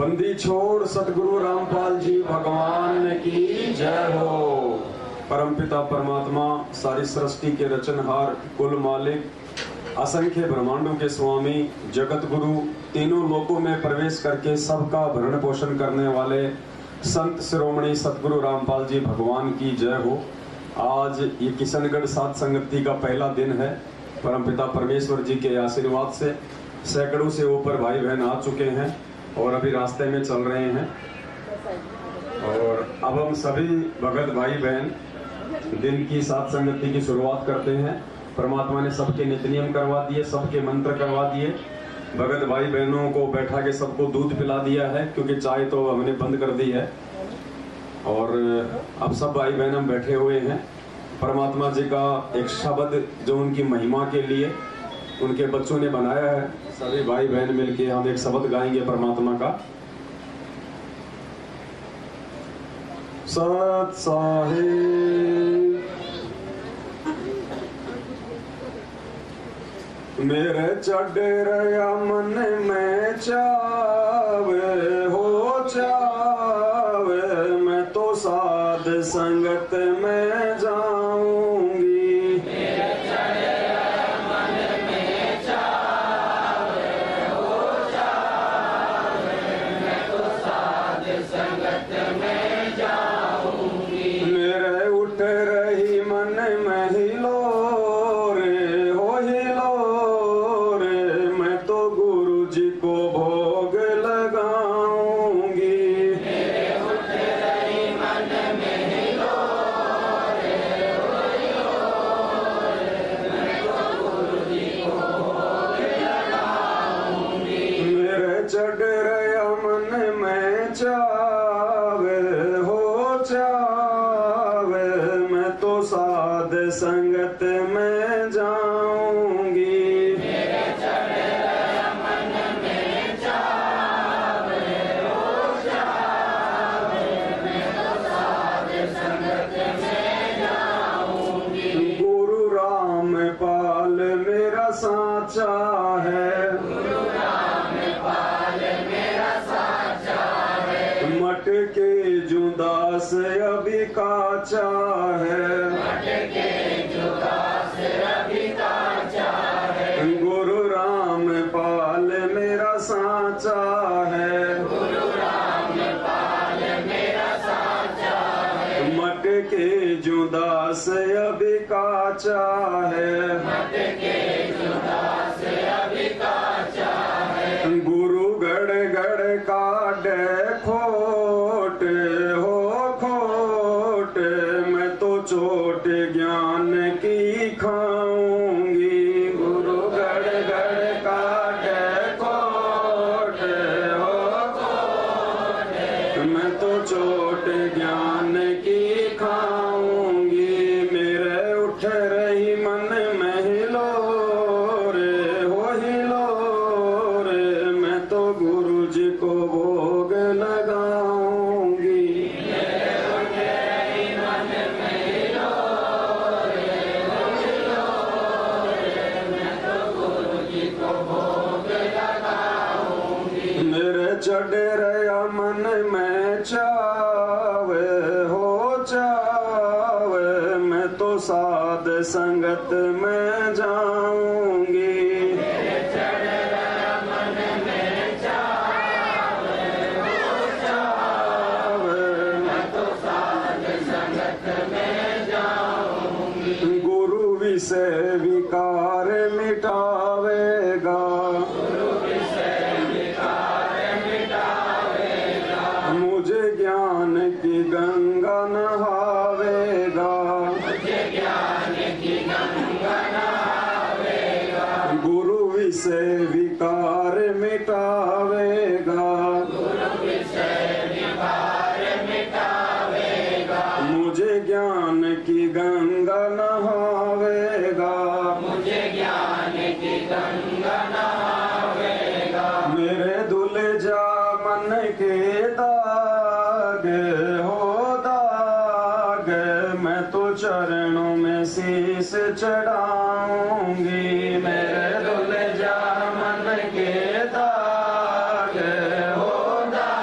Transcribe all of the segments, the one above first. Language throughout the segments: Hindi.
बंदी छोड़ सतगुरु रामपाल जी भगवान की जय हो। परमपिता परमात्मा सारी सृष्टि के रचनहार, कुल मालिक, असंख्य ब्रह्मांडों के स्वामी, जगत गुरु, तीनों लोकों में प्रवेश करके सबका भरण पोषण करने वाले संत शिरोमणि सतगुरु रामपाल जी भगवान की जय हो। आज ये किशनगढ़ साध संगति का पहला दिन है। परमपिता परमेश्वर जी के आशीर्वाद से सैकड़ों से ऊपर भाई बहन आ चुके हैं और अभी रास्ते में चल रहे हैं। और अब हम सभी भगत भाई बहन दिन की साध संगति की शुरुआत करते हैं। परमात्मा ने सबके नित्य नियम करवा दिए, सबके मंत्र करवा दिए। भगत भाई बहनों को बैठा के सबको दूध पिला दिया है, क्योंकि चाय तो हमने बंद कर दी है। और अब सब भाई बहन हम बैठे हुए हैं। परमात्मा जी का एक शब्द जो उनकी महिमा के लिए उनके बच्चों ने बनाया है, सभी भाई बहन मिलके हम एक शब्द गाएंगे परमात्मा का। सत साहिब मेरे चढ़े रया मन में चावे हो चावे, मैं तो साध संगत में जाऊंगी। मेरे चढ़े रया मन में चावे हो चावे, मैं तो साध संगत में जाऊंगी। मेरे उठ रही मन में हिलो रे हो हिलो रे, मैं तो गुरु जी को भोग लगाऊंगी। मेरे उठ रही मन में हिलो रे हो हिलो रे, मैं तो गुरु जी को भोग लगाऊंगी। मेरे चढ़ रया मन में चावे हो चावे, मैं तो साध संगत में जाऊंगी। मेरे चढ़े रया मन में चावे हो चावे, मैं तो साध संगत में जाऊंगी। गुरु रामपाल मेरा साचा है, गुरु रामपाल मेरा साचा है, मटके जुदास अभी काचा है। मटके जुदास अभी काचा है। गुरु रामपाल मेरा साचा है, गुरु रामपाल मेरा साचा है, मटके जुदास अभी काचा है। मटके जुदास अभी काचा है। गुरु गढ़ गढ़ काटे खोट हो खोट, मैं तो चोट ज्ञान की खाऊंगी। गुरु गढ़ गढ़ काटे खोट हो खोट, मैं तो चोट ज्ञान की खाऊंगी। मेरे उठ रही मन में हिलो रे हो हिलो रे, मैं तो गुरु जी को भोग लगाऊंगी। मेरे उठ रही मन में हिलो रे हो हिलो रे, मैं तो गुरु जी को भोग लगाऊंगी। मेरे चढ़ रया मन में चावे हो चावे, मैं तो साध संगत में जाऊंगी। मेरे चढ़े रया मन में चावे हो चावे, मैं तो साध संगत में जाऊंगी। गुरु विषय विकार मिटावेगा, गुरु विषय विकार मिटावेगा, मुझे ज्ञान की गंगा नहावेगा। मुझे ज्ञान की गंगा नहावेगा। गुरु विषय विकार मिटावेगा, गुरु विषय विकार मिटावेगा, मुझे ज्ञान की गंगा नहावेगा। मुझे ज्ञान की गंगा नहावेगा। मेरे धुल जा मन के दाग हो दाग, मैं तो चरणों में शीश चढ़ाऊंगी। मेरे धुल जा मन के दाग हो दाग,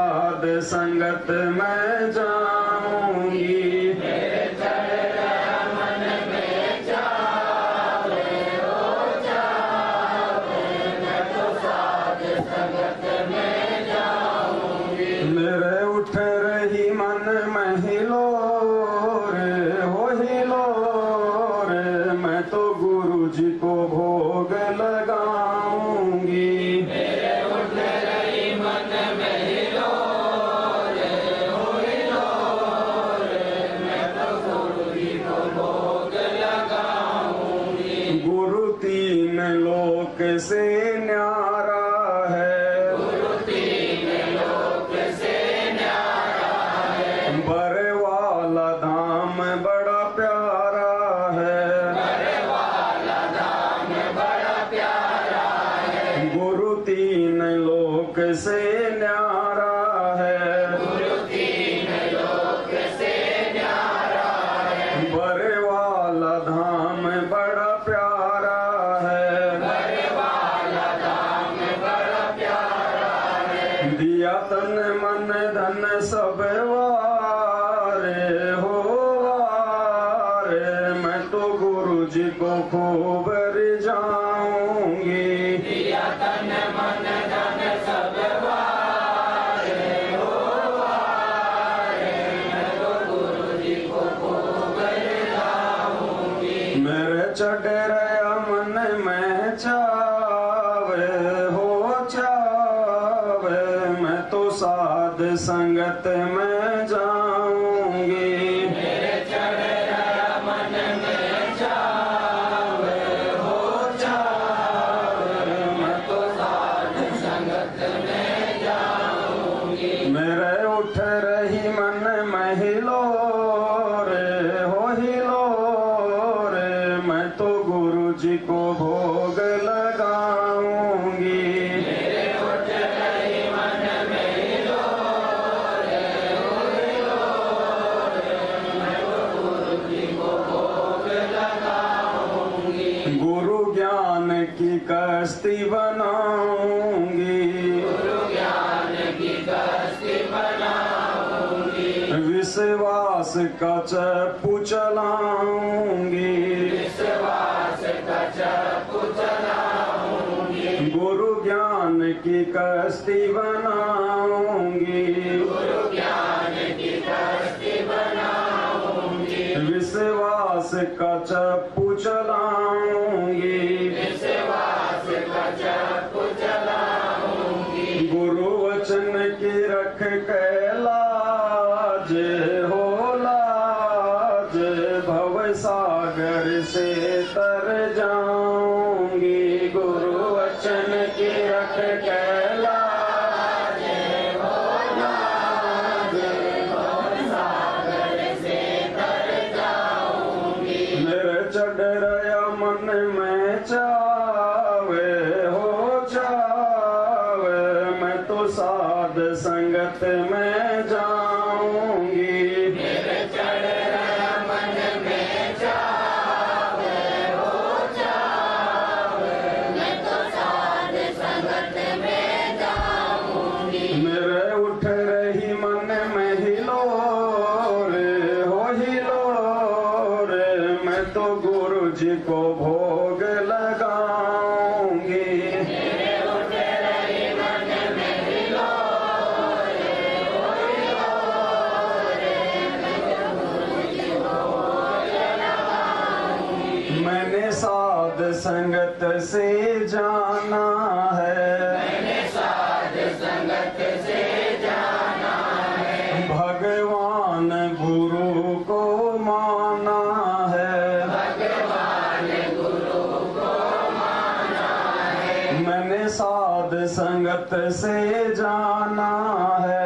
साध संगत में जाऊंगी। मेरे उठ रही मन में हिलोर हो हिलोर, मैं तो गुरु जी को भोग लगाऊंगी। गुरु तीन लोक से न्यारा है, बड़े वाला धाम बड़ा प्यारा है। गुरु तीन लोक से न्यारा है, बड़े वाला धाम बड़ा प्यारा है। दिया तन मन धन सब वारे हो वारे, मैं तो गुरु जी को खूब रिझाऊंगी। मेरे चढ़ रहा मन में चावे हो चावे, मैं तो साध संगत में जाऊंगी। मेरे उठ रही मन में हिलोर हो हिलोर, मैं तो गुरु जी को भोग लगाऊंगी। गुरु ज्ञान की कश्ती बनाऊंगी, विश्वास का चप्पू चलाऊंगी। गुरु ज्ञान की कश्ती बनाऊंगी, विश्वास का चप्पू चलाऊंगी। गुरु वचन की रख के लाज हो लाज, भव सागर से तर जाऊंगी। गुरु वचन की रख के लाज हो लाज, भव सागर से तर जाऊंगी। मेरे चढ़ रहा मन में चावे हो चावे, मैं तो साध संगत में जाऊंगी। मेरे उठ रही मन में हिलोर हो हिलोर, मैं तो गुरु जी को भोग लगाऊंगी। मैंने साध संगत से जाना है, भगवान गुरु को माना है। मैंने साध संगत से जाना है,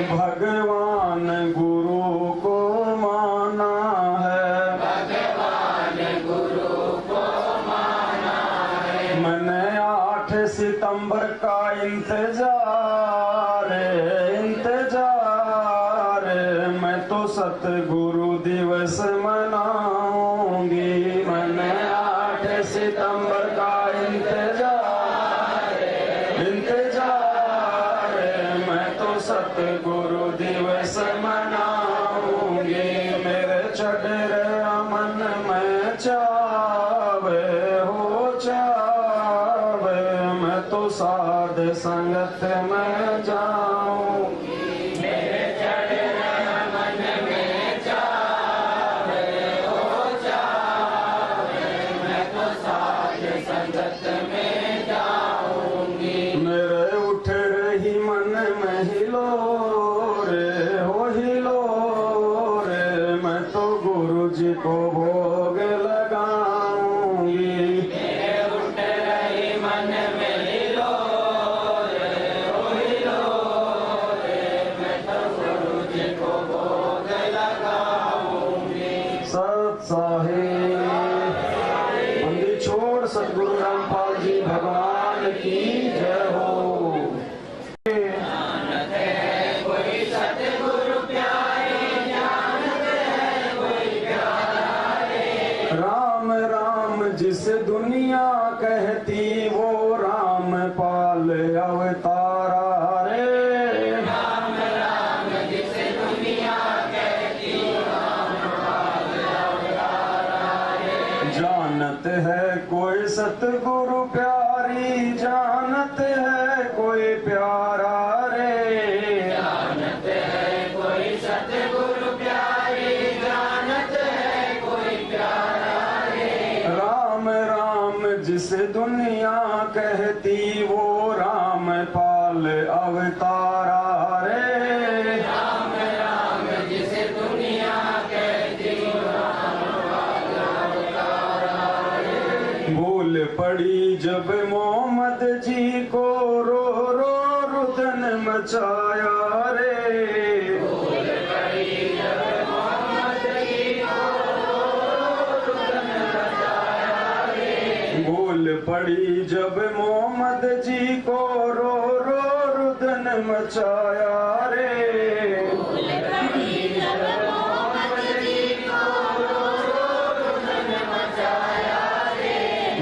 भगवान गुरु को माना है। मैंने 8 सितंबर का इंतजार मैं तो सतगुरु दिवस मनाऊंगी। मैंने 8 सितंबर का इंतजार सतगुरु दिवस मनाऊंगी। मेरे चढ़ मन में चावे हो चावे, मैं तो साध संगत में जाऊं। मेरे चढ़ मन में चावे हो चावे, मैं तो साध संगत में जाऊंगी। मेरे उठ रही मन में हिलो रे हो हिलो रे, मैं तो गुरु जी को भोग लगाऊंगी। मेरे उठ रही मन में हिलो रे हो हिलो रे, मैं तो गुरु जी को भोग लगाऊंगी। सत साहिब बंदी छोड़ सतगुरु रामपाल जी भगवान की जय हो। जानत है कोई सतगुरु प्यारे, जानत है कोई प्यारा रे। राम राम जिस दुनिया कहती, वो राम पाल अवतारा रे। राम राम जिसे दुनिया कहती, राम पाल अवतारा रे। जानत है कोई सतगुरु प्यारी, जानत है कोई प्यारा रे। जानत है कोई सतगुरु प्यारे, जानत है कोई प्यारा रे। राम राम जिस दुनिया कहती, वो राम पाल अवतारा रे। राम राम जिसे दुनिया कहती, राम पाल अवतारा रे। भूल पड़ी जब मोहम्मद जी को, रो रो रुदन मचाया रे। भूल पड़ी जब मोहम्मद जी को, रुदन मचाया रे। भूल पड़ी जब मोहम्मद जी को, रो रो रुदन मचाया रे। भूल पड़ी जब मोहम्मद जी को, रुदन मचाया रे।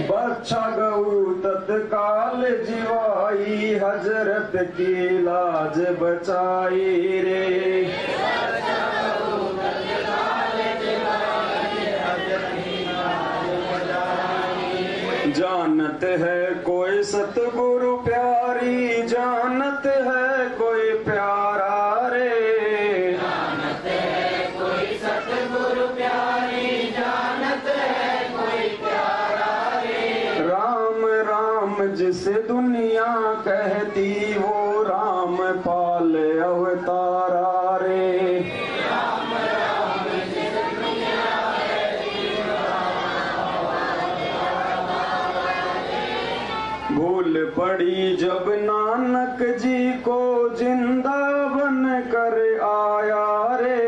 बच्चा गऊ तत्काल जीवाई, हजरत की लाज बचाई रे। जानत है कोई सतगुरु प्यारी, जानत है कोई प्यारा रे। जानत है कोई सतगुरु प्यारी, जानत है कोई प्यारा रे। राम राम जिस दुनिया कहती, वो राम पाल अवतारा रे। राम राम जिस दुनिया कहती, भूल पड़ी जब नानक जी को, जिंदा बन कर आया रे।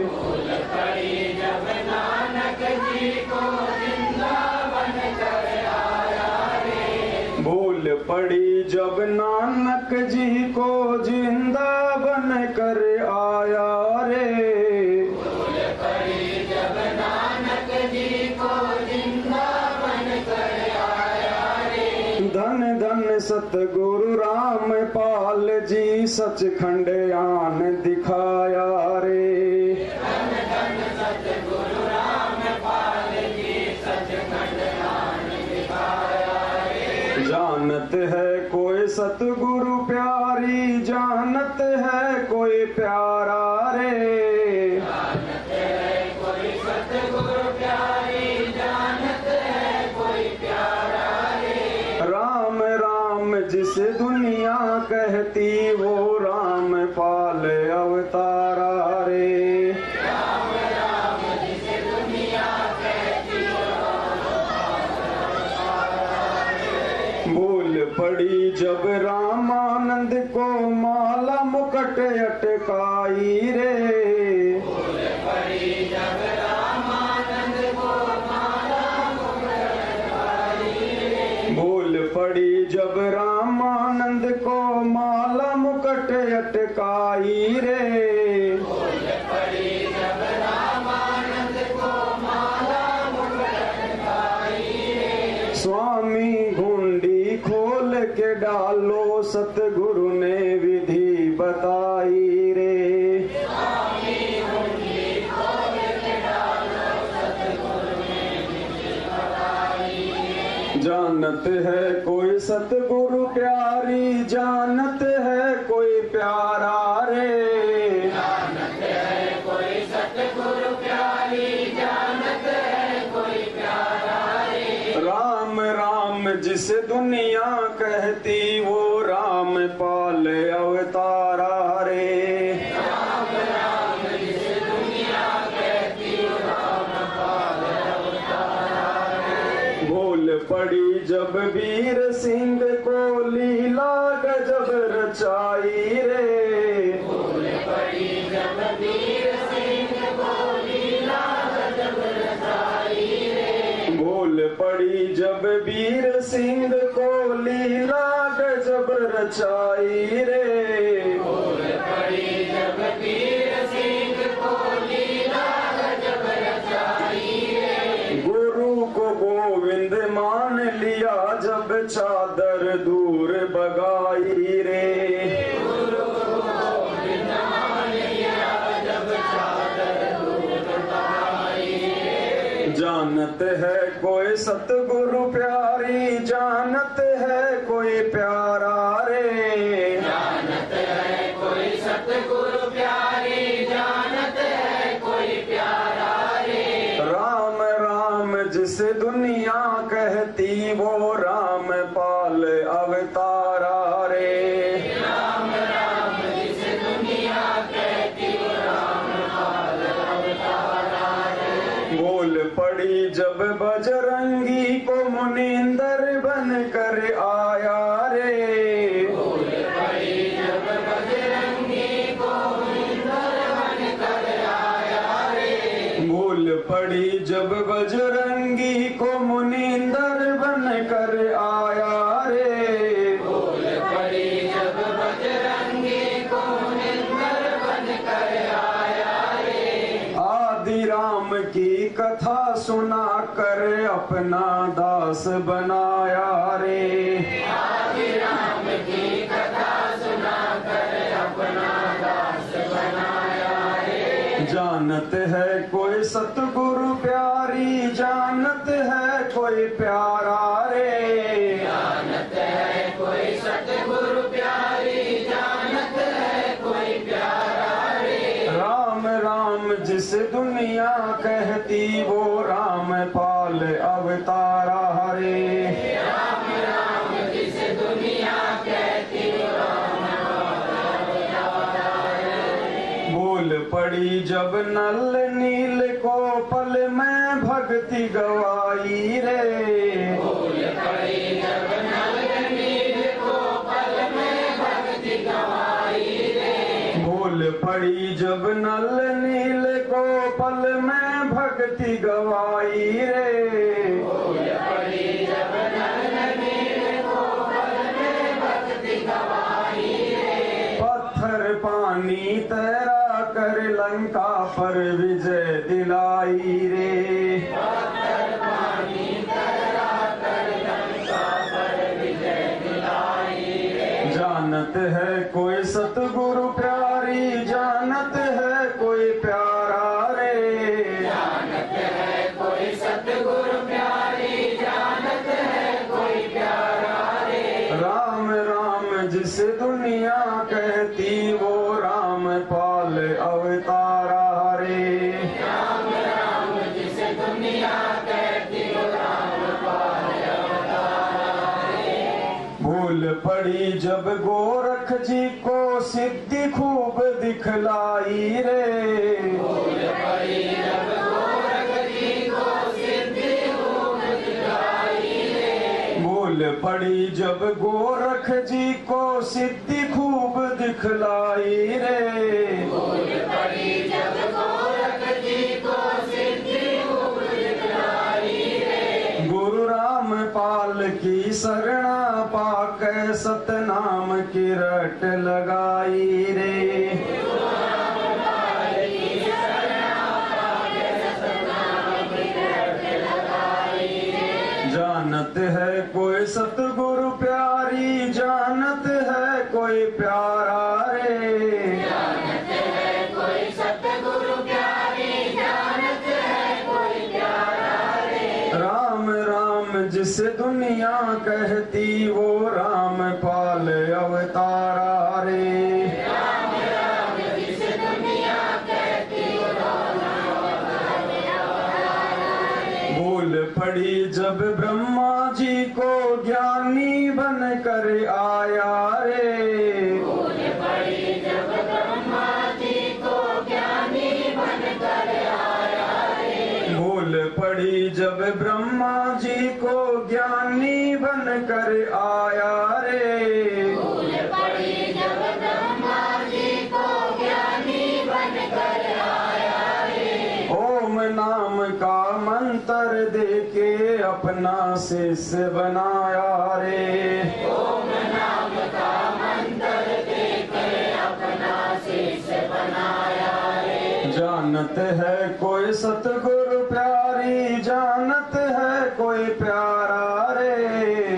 भूल पड़ी जब नानक जी को, जिंदा बन कर आया रे। भूल पड़ी जब नानक जी को, जिंदा बन कर आया रे। भूल पड़ी जब नानक जी को, जिंदा बन कर आया रे। धन धन सतगुरु राम पाल जी, सचखंड आन दिखाया रे। धन धन सतगुरु राम पाल जी, सचखंड आन दिखाया रे। जानत है कोई सतगुरु प्यारी, जानत है कोई प्यारा रे। जानत है कोई सतगुरु प्यारी, जानत है कोई प्यारा रे। राम राम जिस दुनिया कहती, वो राम पाल अवतारा रे। राम राम जिसे दुनिया कहती, भूल पड़ी जब रामानंद को, माला मुकुट अटकाई रे। भूल पड़ी जब रामानंद को, माला मुकुट अटकाई रे। भूल पड़ी जब रामानंद को, माला मुकुट अटकाई रे। भूल पड़ी जब रामानंद को, माला मुकुट अटकाई रे। स्वामी घुंडी खोल के डालो, सतगुरु ने विधि बताई रे। जानत है कोई सतगुरु प्यारी, जानत है कोई प्यारा रे। जानत है कोई सतगुरु प्यारी, जानत है कोई प्यारा रे। राम राम जिस दुनिया कहती, वो राम पाल अवतारा रे। राम राम जिस दुनिया कहती, राम पाल अवतारा रे। भूल पड़ी जब वीर सिंह को लीला गजब रचाई रे। भूल पड़ी जब वीर सिंह को लीला गजब रचाई रे। भूल पड़ी जब वीर सिंह को लीला गजब रचाई रे। भूल पड़ी जब वीर सिंह को लीला गजब रचाई रे। गुरु को गोविंद मान लिया जब चादर दूर बगाई रे। गुरु गोविंद मान लिया जब चादर दूर बगाई रे। जानत है कोई सतगुरु प्यारी, जानत है कोई प्यारा रे। जानत है कोई सतगुरु प्यारी, जानत है कोई प्यारा रे। राम राम जिस दुनिया कहती, वो राम पाल अवतारा रे। राम राम जिस दुनिया कहती, राम पाल अवतारा रे। भूल पड़ी जब बजरंगी को मुनिंदर बन कर आया रे। भूल पड़ी जब बजरंगी को मुनिंदर बन कर आया रे। भूल पड़ी जब बजरंगी को मुनिंदर बन कर आया रे। भूल पड़ी जब बजरंगी को मुनिंदर बन कर आया रे। आदि राम की कथा सुना कर अपना दास बनाया रे। आदि राम की कथा सुना कर अपना दास बनाया रे। जानत है कोई सतगुरु प्यारी, जानत है कोई प्यारा रे। जानत है कोई सतगुरु प्यारी, जानत है कोई प्यारा रे। राम राम जिस दुनिया कहती, वो राम पाल अवतारा रे। राम राम जिस दुनिया कहती, राम पाल अवतारा रे। भूल पड़ी जब नल नील को पल में भक्ति गवाई रे। भूल पड़ी जब नल नील को पल में भक्ति गवाई रे। भूल पड़ी जब नल नील को पल में भक्ति गवाई रे। भूल पड़ी जब नल नील को पल में भक्ति गवाई रे। पत्थर पानी तैरा कर लंका पर विजय दिलाई रे। पत्थर पानी तैरा कर लंका पर विजय दिलाई रे। जानत है कोई सतगुरु प्यारी, जानत है कोई प्यारा रे। जानत है कोई सतगुरु प्यारी, जानत है कोई प्यारा रे। राम राम जिस दुनिया कहती, वो राम पाल अवतारा रे। राम राम जिस दुनिया कहती, राम पाल अवतारा रे। भूल पड़ी जब गोरख जी को सिद्धि खूब दिखलाई रे। भूल पड़ी जब गोरख जी को सिद्धि खूब दिखलाई रे। भूल पड़ी जब गोरख जी को सिद्धि खूब दिखलाई रे। भूल पड़ी जब गोरख जी को सिद्धि खूब दिखलाई रे। गुरु राम पाल की शरणा पाक सतनाम की रट लगाई रे। जानत है कोई सतगुरु प्यारी, जानत है कोई प्यारा रे। पाल अवतारा रे। राम राम जिस दुनिया कहती भूल पड़ी जब ब्रह्मा जी को ज्ञानी बन कर आया रे। भूल पड़ी जब ब्रह्मा जी को ज्ञानी बनकर आया रे। भूल पड़ी जब ब्रह्मा जी को ज्ञानी बन कर आया रे। भूल पड़ी जब ब्रह्मा जी को ज्ञानी बनकर आया रे। ओम नाम का मंत्र देके अपना शिष्य बनाया रे। ओम नाम का मंत्र देकर अपना शिष्य बनाया रे। जानत है कोई सतगुरु प्यारी, जानत है कोई प्यारा रे।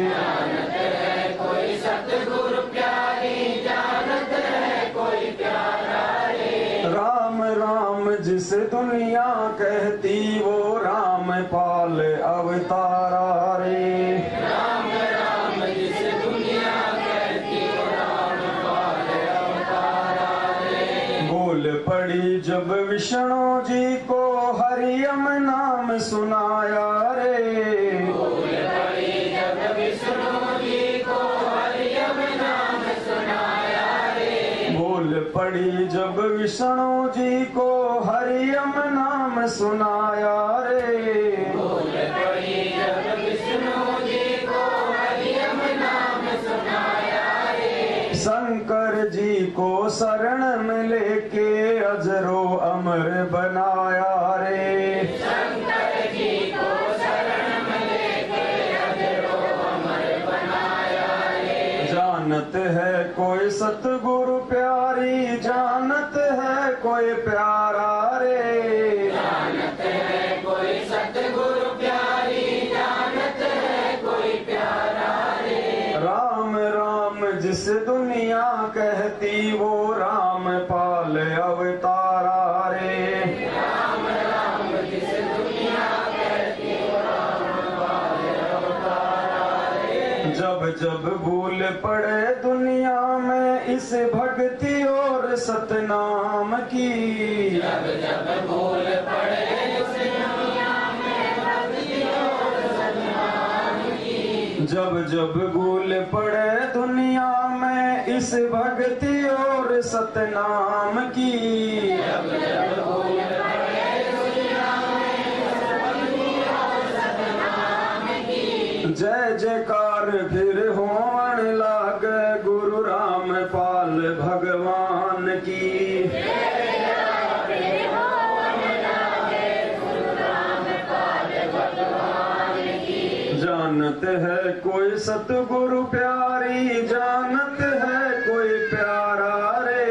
जानत है कोई सतगुरु प्यारी, जानत है कोई प्यारा रे। राम राम जिस दुनिया कहती वो राम पाल अवतारा रे। राम राम जिस दुनिया कहती वो राम पाल अवतारा रे। भूल पड़ी जब विष्णु जी को हरियम नाम सुनाया रे। भूल पड़ी जब विष्णु जी को हरियम नाम सुनाया रे। भूल पड़ी जब विष्णु जी को हरियम नाम सुनाया रे। भूल पड़ी जब विष्णु जी को हरियम नाम सुनाया रे। शंकर जी को शरण में लेके अजरो अमर बनाया रे। शंकर जी को शरण में लेके अजरो अमर बनाया रे। जानत है कोई सतगुरु प्यारी, जानत है कोई प्यारा रे। जानत है कोई सतगुरु प्यारी, जानत है कोई प्यारा रे। राम राम जिस दुनिया कहती वो राम पाल अवतारा रे। राम राम जिस दुनिया कहती वो राम पाल अवतारा रे। जब जब भूल पड़े दुनिया में इस भक्ति और सतनाम की। जब जब भूल पड़े उस दुनिया में भक्ति और सतनाम की। जब जब भूल पड़े दुनिया में इस भक्ति और सतनाम की। जब जब भूल पड़े दुनिया में भक्ति और सतनाम की। जय जयकार फिर होवन लाग गुरु राम पाल भगवान की। जानत है कोई सतगुरु प्यारी, जानत है कोई प्यारा रे।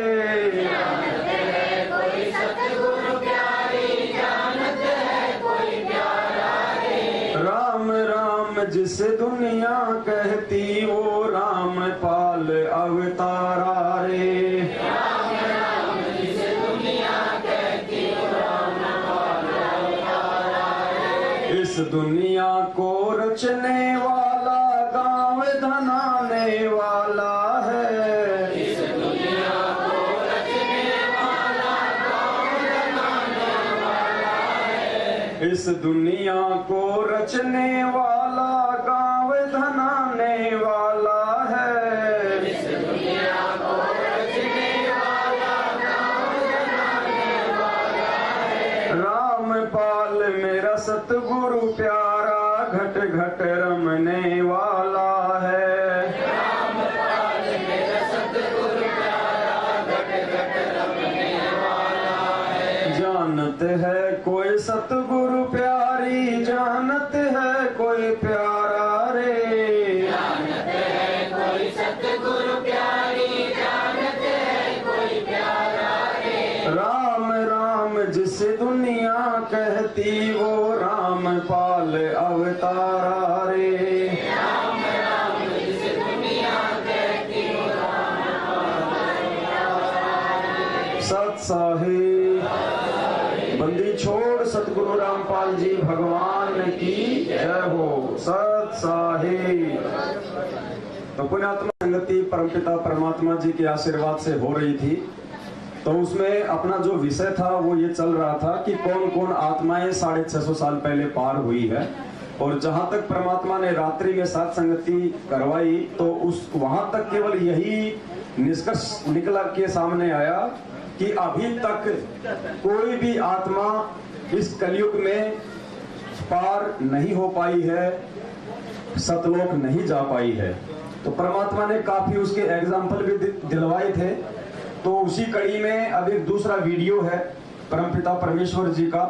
जानत है कोई सतगुरु प्यारी, जानत है कोई प्यारा रे। राम राम जिस दुनिया कहती वो राम पाल अवतारा रे। राम राम जिस दुनिया कहती वो राम पाल अवतारा रे। इस दुनिया को रचने वाला गाँव धनाने वाला है। इस दुनिया को रचने वाला गाँव बनाने वाला है। इस दुनिया को रचने वाला गाँव धनाने वाला है। इस दुनिया को रचने वाला गाँव बनाने वाला है। राम पाल मेरा सतगुरु प्यारा घट घट रमने वाला है। राम पाल मेरा सतगुरु प्यारा घट घट रमने वाला है। जानत है कोई सतगुरु प्यारी, जानत है कोई प्यारा रे। जानत है कोई सतगुरु प्यारी, जानत है कोई प्यारा रे। राम राम जिस दुनिया कहती वो राम पाल अवतारा रे। राम राम जिस दुनिया कहती वो राम पाल अवतारा रे। सत साहिब बंदी छोड़ सतगुरु रामपाल जी भगवान की जय हो। सत साहिब। तो पुण्यात्मा संगति परमपिता परमात्मा जी के आशीर्वाद से हो रही थी। तो उसमें अपना जो विषय था वो ये चल रहा था कि कौन कौन आत्माएं 650 साल पहले पार हुई है। और जहां तक परमात्मा ने रात्रि में साथ संगति करवाई तो उस वहां तक केवल यही निष्कर्ष निकला के सामने आया कि अभी तक कोई भी आत्मा इस कलयुग में पार नहीं हो पाई है, सतलोक नहीं जा पाई है। तो परमात्मा ने काफी उसके एग्जाम्पल भी दिलवाए थे। तो उसी कड़ी में अब एक दूसरा वीडियो है परमपिता परमेश्वर जी का।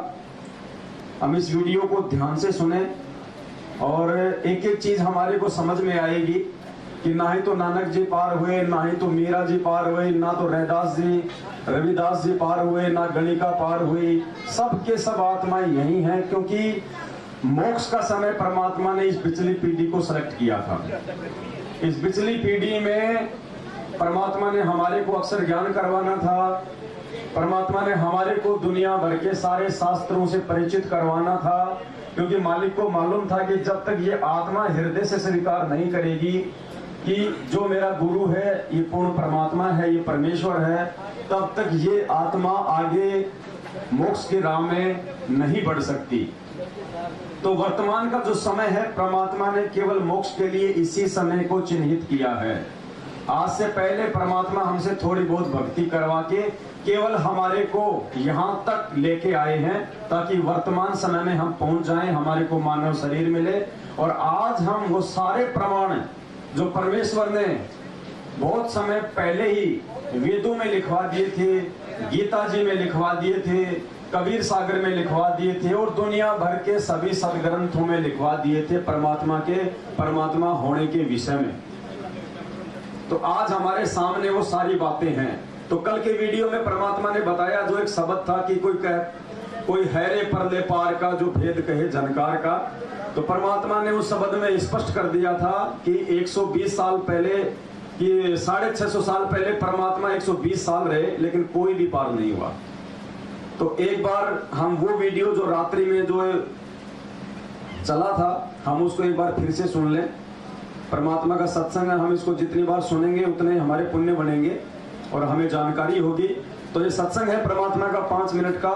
हम इस वीडियो को ध्यान से सुने और एक एक चीज हमारे को समझ में आएगी कि ना ही तो नानक जी पार हुए, ना ही तो मीरा जी पार हुए, ना तो रैदास जी रविदास जी पार हुए, ना गणिका पार हुई। सब के सब आत्माएं यही हैं, क्योंकि मोक्ष का समय परमात्मा ने इस पिछली पीढ़ी को सेलेक्ट किया था। इस पिछली पीढ़ी में परमात्मा ने हमारे को अक्षर ज्ञान करवाना था। परमात्मा ने हमारे को दुनिया भर के सारे शास्त्रों से परिचित करवाना था, क्योंकि मालिक को मालूम था कि जब तक ये आत्मा हृदय से स्वीकार नहीं करेगी कि जो मेरा गुरु है ये पूर्ण परमात्मा है, ये परमेश्वर है, तब तक ये आत्मा आगे मोक्ष की राह में नहीं बढ़ सकती। तो वर्तमान का जो समय है परमात्मा ने केवल मोक्ष के लिए इसी समय को चिन्हित किया है। आज से पहले परमात्मा हमसे थोड़ी बहुत भक्ति करवा के केवल हमारे को यहाँ तक लेके आए हैं ताकि वर्तमान समय में हम पहुंच जाएं, हमारे को मानव शरीर मिले। और आज हम वो सारे प्रमाण जो परमेश्वर ने बहुत समय पहले ही वेदों में लिखवा दिए थे, गीता जी में लिखवा दिए थे, कबीर सागर में लिखवा दिए थे और दुनिया भर के सभी सदग्रंथों में लिखवा दिए थे परमात्मा होने के विषय में। तो आज हमारे सामने वो सारी बातें हैं। तो कल के वीडियो में परमात्मा ने बताया जो एक शब्द था कि कोई हैरे परले पार का जो भेद कहे झनकार का। तो परमात्मा ने उस शब्द में स्पष्ट कर दिया था कि 120 साल पहले कि 650 साल पहले परमात्मा 120 साल रहे लेकिन कोई भी पार नहीं हुआ। तो एक बार हम वो वीडियो जो रात्रि में जो चला था हम उसको एक बार फिर से सुन लें। परमात्मा का सत्संग है, हम इसको जितनी बार सुनेंगे उतने हमारे पुण्य बनेंगे और हमें जानकारी होगी। तो ये सत्संग है परमात्मा का 5 मिनट का।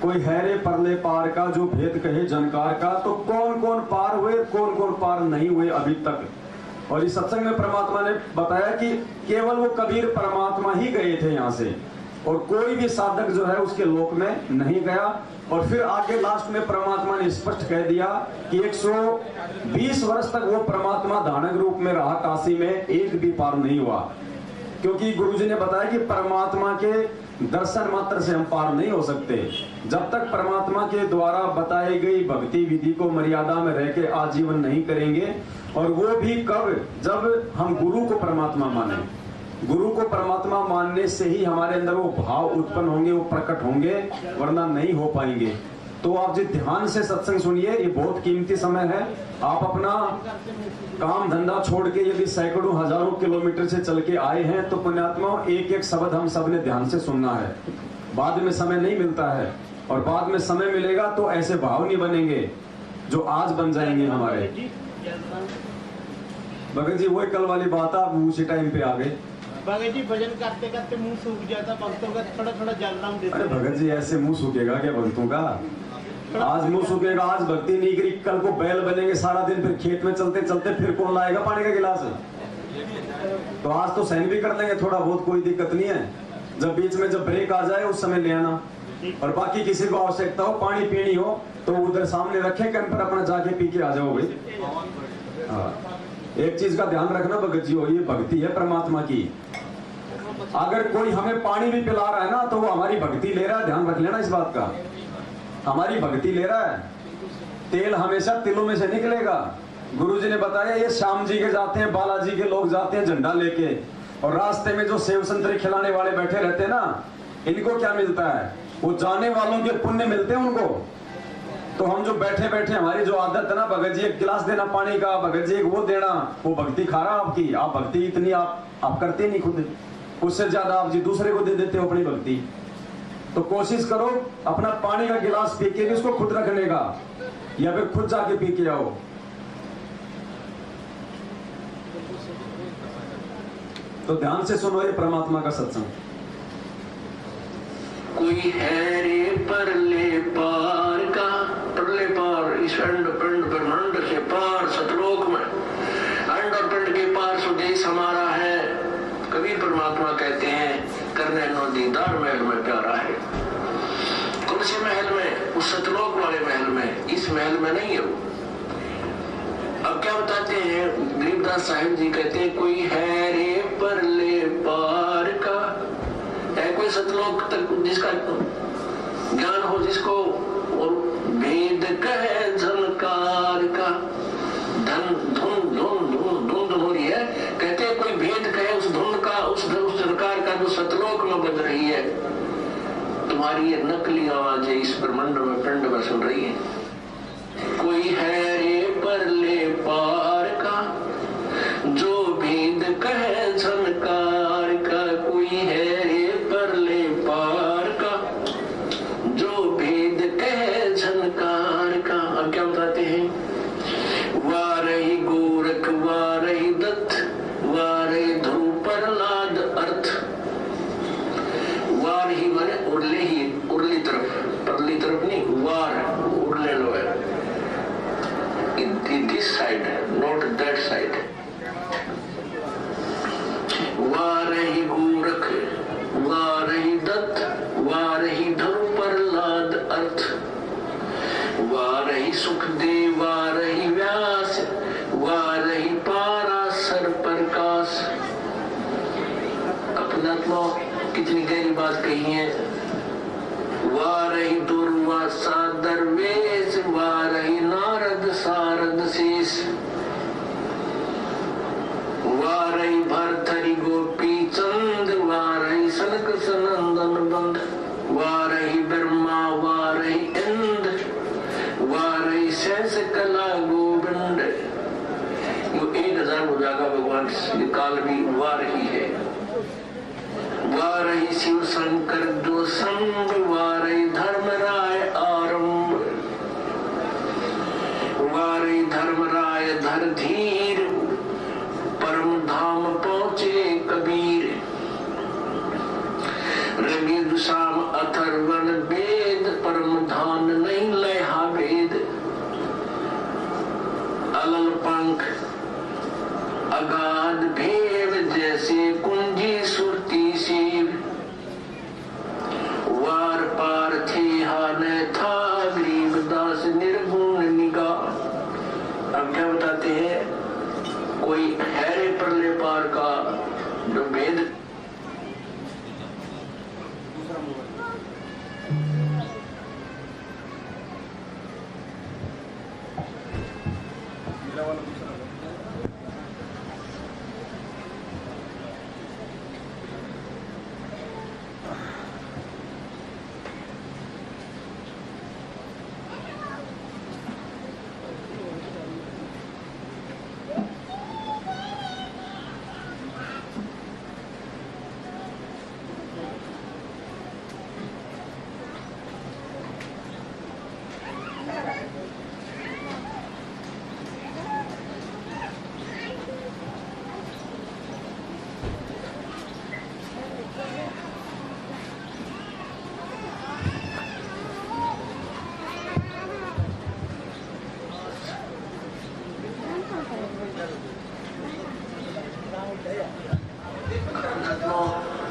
कोई हैरे परले पार का जो भेद कहे जनकार का। तो कौन कौन पार हुए, कौन कौन पार नहीं हुए अभी तक। और इस सत्संग में परमात्मा ने बताया कि केवल वो कबीर परमात्मा ही गए थे यहाँ से और कोई भी साधक जो है उसके लोक में नहीं गया। और फिर आगे लास्ट में परमात्मा ने स्पष्ट कह दिया कि 120 वर्ष तक वो परमात्मा धानक रूप में रहा काशी में, एक भी पार नहीं हुआ। क्योंकि गुरुजी ने बताया कि परमात्मा के दर्शन मात्र से हम पार नहीं हो सकते। जब तक परमात्मा के द्वारा बताई गई भक्ति विधि को मर्यादा में रह के आजीवन नहीं करेंगे। और वो भी कब, जब हम गुरु को परमात्मा माने। गुरु को परमात्मा मानने से ही हमारे अंदर वो भाव उत्पन्न होंगे, वो प्रकट होंगे, वरना नहीं हो पाएंगे। तो आप जी ध्यान से सत्संग सुनिए, ये बहुत कीमती समय है। आप अपना काम धंधा छोड़ के यदि सैकड़ों हजारों किलोमीटर से चल के आए हैं तो पुण्यात्मा एक एक शब्द हम सब ने ध्यान से सुनना है। बाद में समय नहीं मिलता है और बाद में समय मिलेगा तो ऐसे भाव नहीं बनेंगे जो आज बन जाएंगे हमारे। भगत जी वही कल वाली बात आप उसी टाइम पे आ गए। भगत जी भजन करते करते मुंह सूख जाता, भक्तों का थोड़ा थोड़ा जल नाम देते। अरे भगत जी ऐसे मुंह सूखेगा क्या भक्तों का? आज मुंह सूखेगा, आज भक्ति नहीं करी, कल को बैल बनेंगे सारा दिन, फिर खेत में चलते चलते फिर कौन लाएगा पानी का गिलास? तो आज तो सहन भी कर लेंगे थोड़ा बहुत, कोई दिक्कत नहीं है। जब बीच में जब ब्रेक आ जाए उस समय ले आना। और बाकी किसी को आवश्यकता हो पानी पीनी हो तो उधर सामने रखे कैंप पर, अपना जाके पी के आ जाओ भाई। हाँ, एक चीज का ध्यान रखना भगत जी हो, ये भक्ति है परमात्मा की। अगर कोई हमें पानी भी पिला रहा है ना तो वो हमारी भक्ति ले रहा है, ध्यान रख लेना इस बात का। हमारी भक्ति ले रहा है। तेल हमेशा तिलों में से निकलेगा। गुरुजी ने बताया ये श्याम जी के जाते हैं, बालाजी के लोग जाते हैं झंडा लेके, और रास्ते में जो सेव संतरे खिलाने वाले बैठे रहते हैं ना, इनको क्या मिलता है? वो जाने वालों के पुण्य मिलते हैं उनको। तो हम जो बैठे बैठे हमारी जो आदत है ना, भगत जी एक गिलास देना पानी का, भगत जी एक वो देना, वो भक्ति खा रहा आपकी। आप भक्ति इतनी आप करते नहीं खुद, उससे ज्यादा आप जी दूसरे को दे देते हो अपनी भक्ति। तो कोशिश करो अपना पानी का गिलास पी के भी उसको खुद रखने का, या फिर खुद जाके पी के आओ। तो ध्यान से सुनो ये परमात्मा का सत्संग। कोई है रे परले पार का, परले पार इस अंड पिंड ब्रह्मांड से पार सतलोक में, अंड और पिंड के पार स्वदेश हमारा है। कबीर परमात्मा कहते हैं करने नो दीदार महल में प्यारा है। कौन से महल में? उस सतलोक वाले महल में, इस महल में नहीं है वो। अब क्या बताते हैं गरीबदास साहिब जी, कहते हैं कोई है रे परले पार का, है कोई सतलोक तक जिसका ज्ञान हो, जिसको और भेद कहे झनकार का, धन धुन धुन धुन धुन हो रही है, कहते हैं कोई भेद कहे उस धुन का, उस झनकार का जो सतलोक में बज रही है। तुम्हारी ये नकली आवाज इस ब्रह्मांड में पिंड में सुन रही है। कोई है रे परले पार का, जो भेद कहे झनकार का, कोई है रे परले पार का, जो भेद कहे झनकार का। अब क्या बताते हैं? वारही गोरख वारही दत्त, वारही ध्रुव प्रहलाद अर्थ। वार ही माने उरले ही, उरली तरफ, परली तरफ नहीं, वार उरले लो है, in this side, not that side. वारही Gorakh वारही Dutt, वारही ध्रुव प्रहलाद अर्थ, वारही सुखदेव वारही व्यास, वारही पाराशर प्रकाश। अपनात्मा कितनी गहरी बात कही है। वारही दुर्वासा दरवेश, वारही नारद सारद शेष, वारही भरथरी गोपी चंद, वारही सनक सनंदन बंद, वारही ब्रह्मा वारही इंद्र, वारही शेष कला गोविंद। यो 1000 हो जाएगा भगवान, ये काल भी वारही है। वारही शिव शंकर जो संग, वारही धर्मराय आरंभ, वारही धर्मराय धर धीर, परम धाम पहुंचे कबीर। रंगे दुशाम अथर्वण वेद, परम धान नहीं लहा वेद। अलल पंख अगाध भेद, जैसे कुंजी सुरती शिव। वार पार थे हाने था, गरीबदास निर्गुण निगाह। अब क्या बताते हैं? कोई है रे परले पार का, जो भेद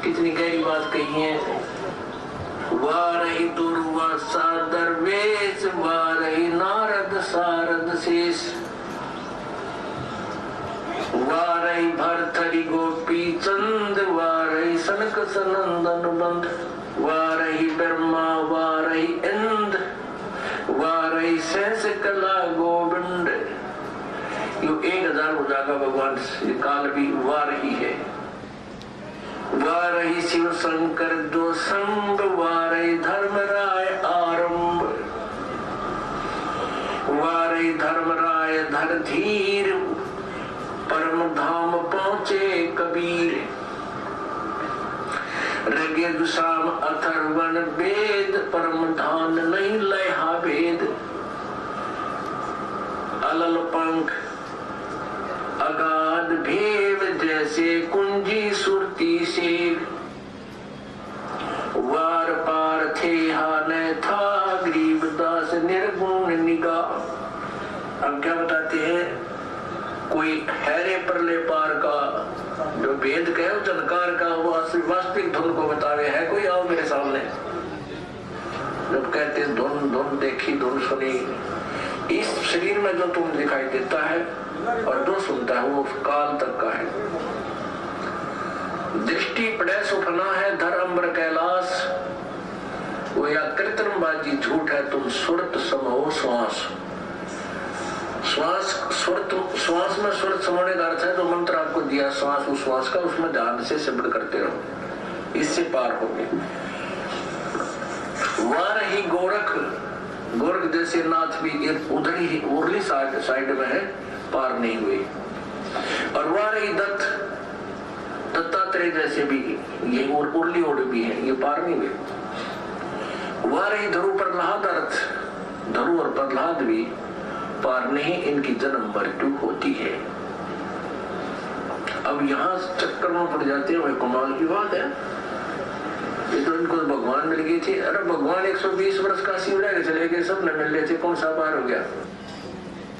कितनी गहरी बात कही है। वारही दुर्वासा दरवेश, वारही नारद सारद शेष, वारही भरथरी गोपी चंद, वारही सनक सनंदन बंद, वारही ब्रह्मा वारही इंद्र, वारही शेष कला गोविंद। यो 1000 हो जाएगा भगवान, ये काल भी वारही है। वारही शिव शंकर जो संग, वारही धर्मराय आरंभ, वारही धर्मराय धर धीर, परम धाम पहुंचे कबीर। रगे दुशाम अथर्वण वेद, परम धान नहीं लहा वेद। अलल पंख अगाध भेद, जैसे कुंजी भक्ति से वार पार थे हाने था गरीबदास निर्गुण निगाह। अब क्या बताते हैं, कोई हैरे परले पार का जो वेद कहे जनकार का वास्तविक धुन को बतावे है कोई, आओ मेरे सामने। जब कहते हैं धुन धुन देखी धुन सुनी, इस शरीर में जो तुम दिखाई देता है और जो सुनता है वो काल तक का है। दृष्टि पड़े सुखना है धर अम्बर कैलाश, वो या कृत्रिम बाजी झूठ है तुम सुरत समो श्वास। श्वास श्वास में सुरत समाने का अर्थ है जो मंत्र आपको दिया श्वास उस श्वास का, उसमें ध्यान से शब्द करते रहो, इससे पार होंगे। वार ही गोरख जैसे नाथ भी उधर ही उर्ली साइड में है, पार नहीं हुए। और वार ही दत्तात्रेय जैसे भी ये उर्ली ओड भी है, ये पार नहीं हुए। वार ही धरु प्रहलाद अर्थ, धरु और प्रहलाद भी पार नहीं, इनकी जन्म मृत्यु होती है। अब यहाँ चक्कर में पड़ जाते हैं, कमाल की बात है। ये तो इनको भगवान मिल गई थी, अरे भगवान 120 वर्ष काशी में रह चले गए, सब न मिल रहे थे, कौन सा पार हो गया?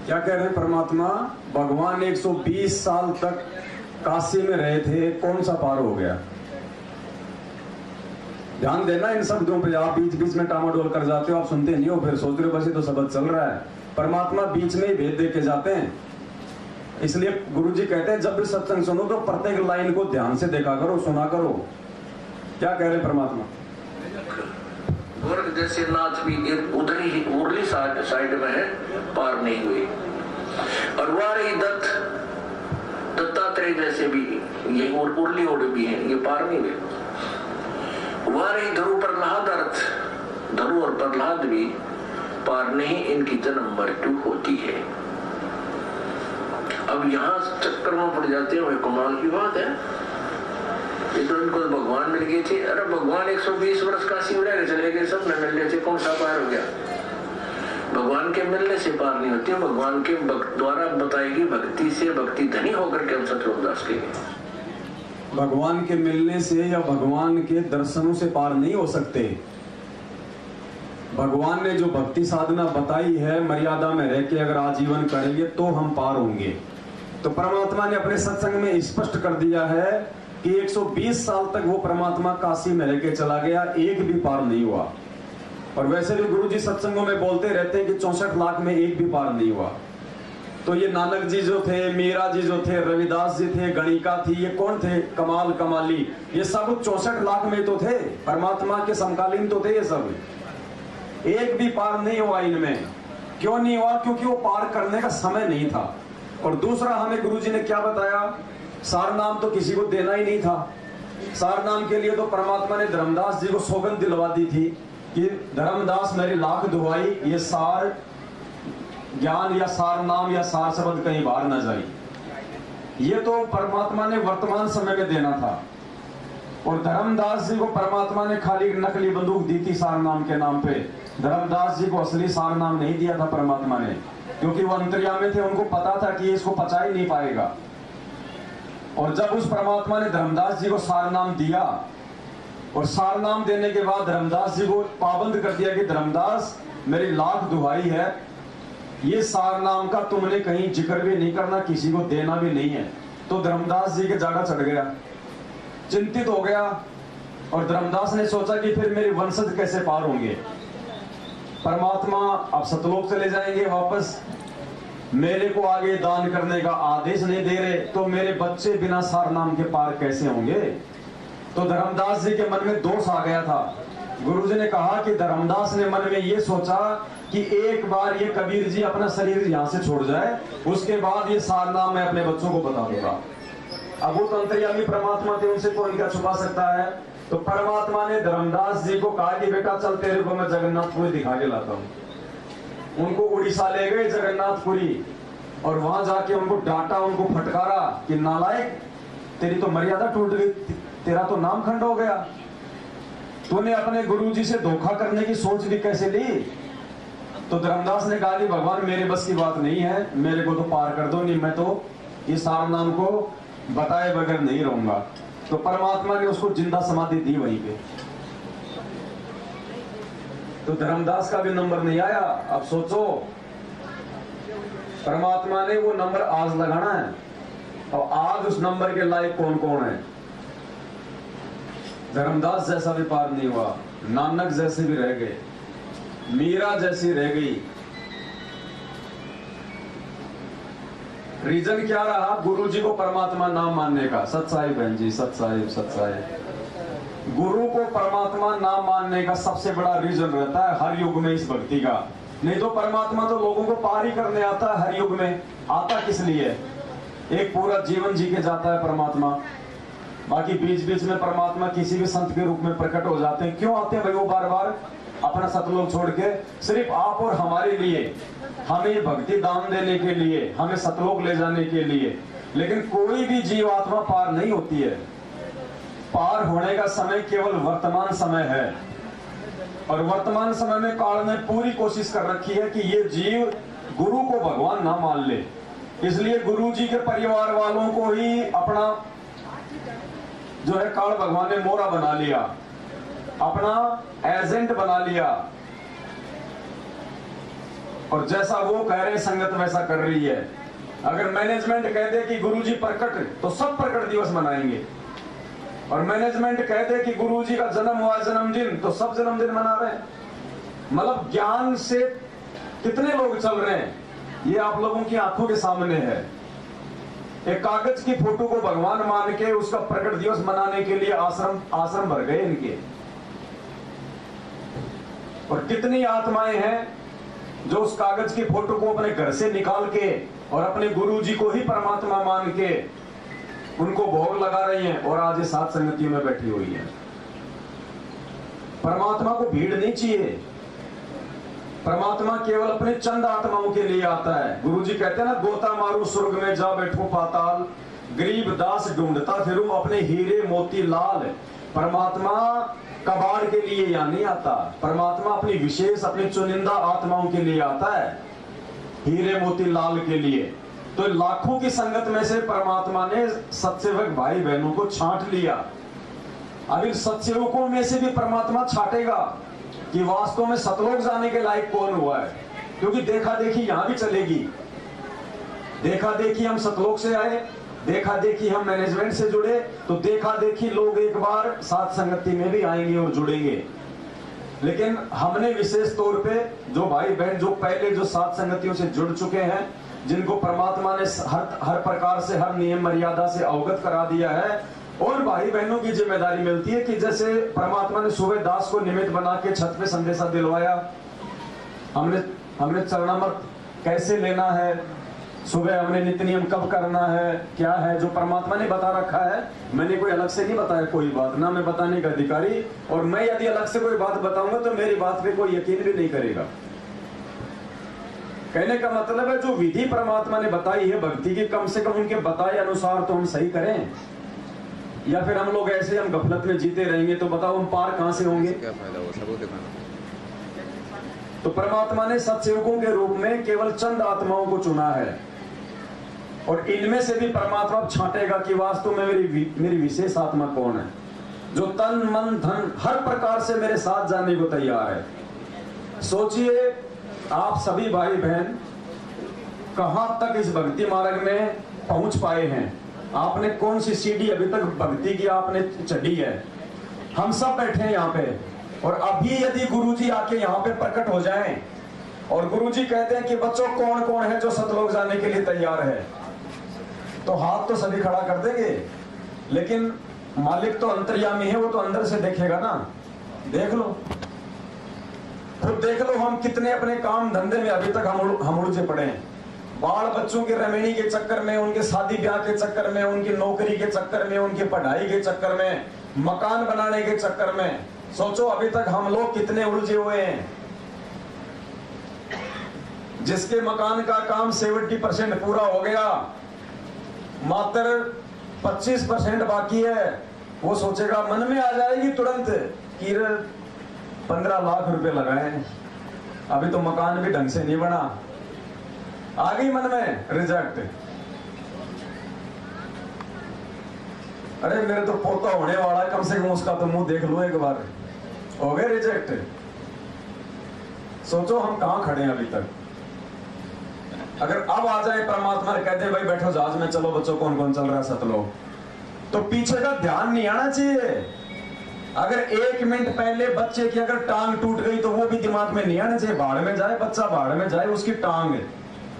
क्या कह रहे हैं परमात्मा? भगवान 120 साल तक काशी में रहे थे, कौन सा पार हो गया? ध्यान देना इन शब्दों पे, आप बीच बीच में टामाडोल कर जाते हो, आप सुनते नहीं हो, फिर सोच रहे हो बस ये तो शब्द चल रहा है। परमात्मा बीच में ही भेद दे के जाते हैं, इसलिए गुरुजी कहते हैं जब भी सत्संग सुनो तो प्रत्येक लाइन को ध्यान से देखा करो, सुना करो। क्या कह रहे परमात्मा? गोरख जैसे नाथ भी उधर ही उर्ली साइड में है, पार नहीं हुए। और वारी दत्तात्रेय जैसे भी ये उर्ली ओड भी है, ये पार नहीं हुए। वारी धरु प्रहलाद अर्थ, धरु और प्रहलाद भी पार नहीं, इनकी जन्म मृत्यु होती है। अब यहाँ चक्कर में पड़ जाते हैं, कमाल की बात है। ये तो इनको भगवान मिल गई थी, अरे भगवान 120 वर्ष काशी में रह चले गए, सब न मिल रहे थे, कौन सा पार हो गया? भगवान के मिलने से पार नहीं होती, भगवान के द्वारा बताएगी भक्ति से, भक्ति धनी होकर के हम सतलोकदास के भगवान के मिलने से या भगवान के दर्शनों से पार नहीं हो सकते। भगवान ने जो भक्ति साधना बताई है, मर्यादा में रह के अगर आजीवन करेंगे तो हम पार होंगे। तो परमात्मा ने अपने सत्संग में स्पष्ट कर दिया है कि 120 साल तक वो परमात्मा काशी में रह के चला गया, एक भी पार नहीं हुआ। और वैसे भी गुरुजी सत्संगों में बोलते रहते हैं कि 64 लाख में एक भी पार नहीं हुआ। तो ये नानक जी जो थे, मीरा जी जो थे, रविदास जी थे, गणिका थी, ये कौन थे? कमाल कमाली, ये सब 64 लाख में तो थे, परमात्मा के समकालीन तो थे ये सब। एक भी पार नहीं हुआ इनमें। क्यों नहीं हुआ? क्योंकि वो पार करने का समय नहीं था। और दूसरा हमें गुरुजी ने क्या बताया? सार नाम तो किसी को देना ही नहीं था। सार नाम के लिए तो परमात्मा ने धर्मदास जी को सौगंध दिलवा दी थी कि धर्मदास मेरी लाख दुहाई, ये सार ज्ञान या सार नाम या सार शब्द कहीं बाहर न जाए। ये तो परमात्मा ने वर्तमान समय में देना था। और धर्मदास जी को परमात्मा ने खाली नकली बंदूक दी थी सार नाम के नाम पे। धर्मदास जी को असली सार नाम नहीं दिया था परमात्मा ने, क्योंकि वो अंतर्यामी थे, उनको पता था कि इसको पचा ही नहीं पाएगा। और जब उस परमात्मा ने धर्मदास जी को सार नाम दिया, और सार नाम देने के बाद धर्मदास जी को पाबंद कर दिया कि धर्मदास मेरी लाख दुहाई है, ये सार नाम का तुमने कहीं जिक्र भी नहीं करना, किसी को देना भी नहीं है। तो धर्मदास जी के जाड़ा चढ़ गया, चिंतित हो गया। और धर्मदास ने सोचा कि फिर मेरे वंशज कैसे पार होंगे? परमात्मा अब सतलोक चले जाएंगे वापस, मेरे को आगे दान करने का आदेश नहीं दे रहे, तो मेरे बच्चे बिना सार नाम के पार कैसे होंगे? तो धर्मदास जी के मन में दोष आ गया था। गुरुजी ने कहा कि धर्मदास ने मन में ये सोचा कि एक बार ये कबीर जी अपना शरीर यहाँ से छोड़ जाए, उसके बाद ये सार नाम मैं अपने बच्चों को बता दूंगा। अब वो तो अंतर्यामी परमात्मा थे, उनसे कौन क्या छुपा सकता है? तो परमात्मा ने धर्मदास जी को कहा कि बेटा चल तेरे को मैं जगन्नाथपुरी दिखा के लाता हूँ। उनको उड़ीसा ले गए जगन्नाथपुरी, और वहां जाके उनको डांटा, उनको फटकारा कि नालायक, तेरी तो मर्यादा टूट गई, तेरा तो नाम खंड हो गया, तूने अपने गुरुजी से धोखा करने की सोच भी कैसे ली? तो धर्मदास ने कहा कि भगवान मेरे बस की बात नहीं है, मेरे को तो पार कर दो, नहीं मैं तो इस सार नाम को बताए बगैर नहीं रहूंगा। तो परमात्मा ने उसको जिंदा समाधि दी वहीं पे। तो धर्मदास का भी नंबर नहीं आया। अब सोचो, परमात्मा ने वो नंबर आज लगाना है, और आज उस नंबर के लायक कौन कौन है? धर्मदास जैसा भी पार नहीं हुआ, नानक जैसे भी रह गए, मीरा जैसी रह गई। रीजन क्या रहा? गुरु जी को परमात्मा नाम मानने का। सत साहिब बहन जी, सत साहिब, सत साहिब। गुरु को परमात्मा नाम मानने का सबसे बड़ा रीजन रहता है हर युग में इस भक्ति का। नहीं तो परमात्मा तो लोगों को पार ही करने आता है। हर युग में आता किस लिए? एक पूरा जीवन जी के जाता है परमात्मा। बाकी बीच बीच में परमात्मा किसी भी संत के रूप में प्रकट हो जाते हैं। क्यों आते हैं भाई वो बार बार? अपना सतलोक छोड़ के सिर्फ आप और हमारे लिए, हमें भक्ति दान देने के लिए, हमें सतलोक ले जाने के लिए। लेकिन कोई भी जीवात्मा पार नहीं होती है। पार होने का समय केवल वर्तमान समय है, और वर्तमान समय में काल ने पूरी कोशिश कर रखी है कि ये जीव गुरु को भगवान ना मान ले। इसलिए गुरु जी के परिवार वालों को ही अपना जो है काल भगवान ने मोरा बना लिया, अपना एजेंट बना लिया, और जैसा वो कह रहे संगत वैसा कर रही है। अगर मैनेजमेंट कह दे कि गुरुजी प्रकट, तो सब प्रकट दिवस मनाएंगे, और मैनेजमेंट कह दे कि गुरुजी का जन्म हुआ जन्मदिन, तो सब जन्मदिन मना रहे हैं। मतलब ज्ञान से कितने लोग चल रहे हैं, ये आप लोगों की आंखों के सामने है। एक कागज की फोटो को भगवान मान के उसका प्रकट दिवस मनाने के लिए आश्रम भर गए इनके। और कितनी आत्माएं हैं जो उस कागज की फोटो को अपने घर से निकाल के और अपने गुरु जी को ही परमात्मा मान के उनको भोग लगा रही हैं, और आज ये सात संगतियों में बैठी हुई है। परमात्मा को भीड़ नहीं चाहिए। परमात्मा केवल अपने चंद आत्माओं के लिए आता है। गुरु जी कहते हैं ना, गोता मारू स्वर्ग में जा बैठो पाताल, गरीब दास ढूंढता फिरूं अपने हीरे मोती लाल। परमात्मा कबाड़ के लिए यहाँ नहीं आता। परमात्मा अपनी विशेष, अपनी चुनिंदा आत्माओं के लिए आता है, हीरे मोती लाल के लिए। तो लाखों की संगत में से परमात्मा ने सत्सेवक भाई बहनों को छांट लिया। अब इन सत्सेवकों में से भी परमात्मा छाटेगा कि वास्तव में सतलोक जाने के लायक कौन हुआ है। क्योंकि देखा देखी यहां भी चलेगी। देखा देखी हम सतलोक से आए, देखा देखी हम मैनेजमेंट से जुड़े, तो देखा देखी लोग एक बार साथ संगति में भी आएंगे और जुड़ेंगे। लेकिन हमने विशेष तौर पे जो भाई बहन जो पहले जो साथ संगतियों से जुड़ चुके हैं, जिनको परमात्मा ने हर प्रकार से, हर नियम मर्यादा से अवगत करा दिया है, और भाई बहनों की जिम्मेदारी मिलती है कि जैसे परमात्मा ने सुबह दास को निमित्त बना के छत पे संदेशा दिलवाया, हमने चरणामृत कैसे लेना है, सुबह हमने नित्य नियम कब करना है, क्या है, जो परमात्मा ने बता रखा है। मैंने कोई अलग से नहीं बताया कोई बात, ना मैं बताने का अधिकारी, और मैं यदि अलग से कोई बात बताऊंगा तो मेरी बात पे कोई यकीन भी नहीं करेगा। कहने का मतलब है जो विधि परमात्मा ने बताई है भक्ति की, कम से कम उनके बताए अनुसार तो हम सही करें, या फिर हम लोग ऐसे हम गफलत में जीते रहेंगे तो बताओ हम पार कहां से होंगे? क्या फायदा हो सबको दिखाना। तो परमात्मा ने सत्सेवकों के रूप में केवल चंद आत्माओं को चुना है, और इनमें से भी परमात्मा छांटेगा कि वास्तव में मेरी विशेष आत्मा कौन है, जो तन मन धन हर प्रकार से मेरे साथ जाने को तैयार है। सोचिए आप सभी भाई बहन कहां तक इस भक्ति मार्ग में पहुंच पाए हैं। आपने कौन सी सीढ़ी अभी तक भक्ति की आपने चढ़ी है। हम सब बैठे हैं यहाँ पे, और अभी यदि गुरुजी आके यहाँ पे प्रकट हो जाएं और गुरुजी कहते हैं कि बच्चों कौन कौन है जो सतलोक जाने के लिए तैयार है, तो हाथ तो सभी खड़ा कर देंगे। लेकिन मालिक तो अंतर्यामी है, वो तो अंदर से देखेगा ना। देख लो, खुद देख लो हम कितने अपने काम धंधे में अभी तक हम उलझे पड़े हैं। बाल बच्चों के रमणी के चक्कर में, उनके शादी ब्याह के चक्कर में, उनकी नौकरी के चक्कर में, उनकी पढ़ाई के चक्कर में, मकान बनाने के चक्कर में। सोचो अभी तक हम लोग कितने उलझे हुए हैं। जिसके मकान का काम 70% पूरा हो गया, मात्र 25% बाकी है, वो सोचेगा, मन में आ जाएगी तुरंत कि 15 लाख रुपए लगाए, अभी तो मकान भी ढंग से नहीं बना। आ गई मन में रिजेक्ट। अरे मेरे तो पोता होने वाला है, कम से कम उसका तो मुंह देख लो एक बार। हो गए रिजेक्ट। सोचो हम कहां खड़े हैं अभी तक। अगर अब आ जाए परमात्मा ने कहते भाई बैठो जहाज में, चलो बच्चों कौन कौन चल रहा है सतलोक, तो पीछे का ध्यान नहीं आना चाहिए। अगर 1 मिनट पहले बच्चे की अगर टांग टूट गई तो वो भी दिमाग में नहीं आना चाहिए। भाड़ में जाए बच्चा, भाड़ में जाए, उसकी टांग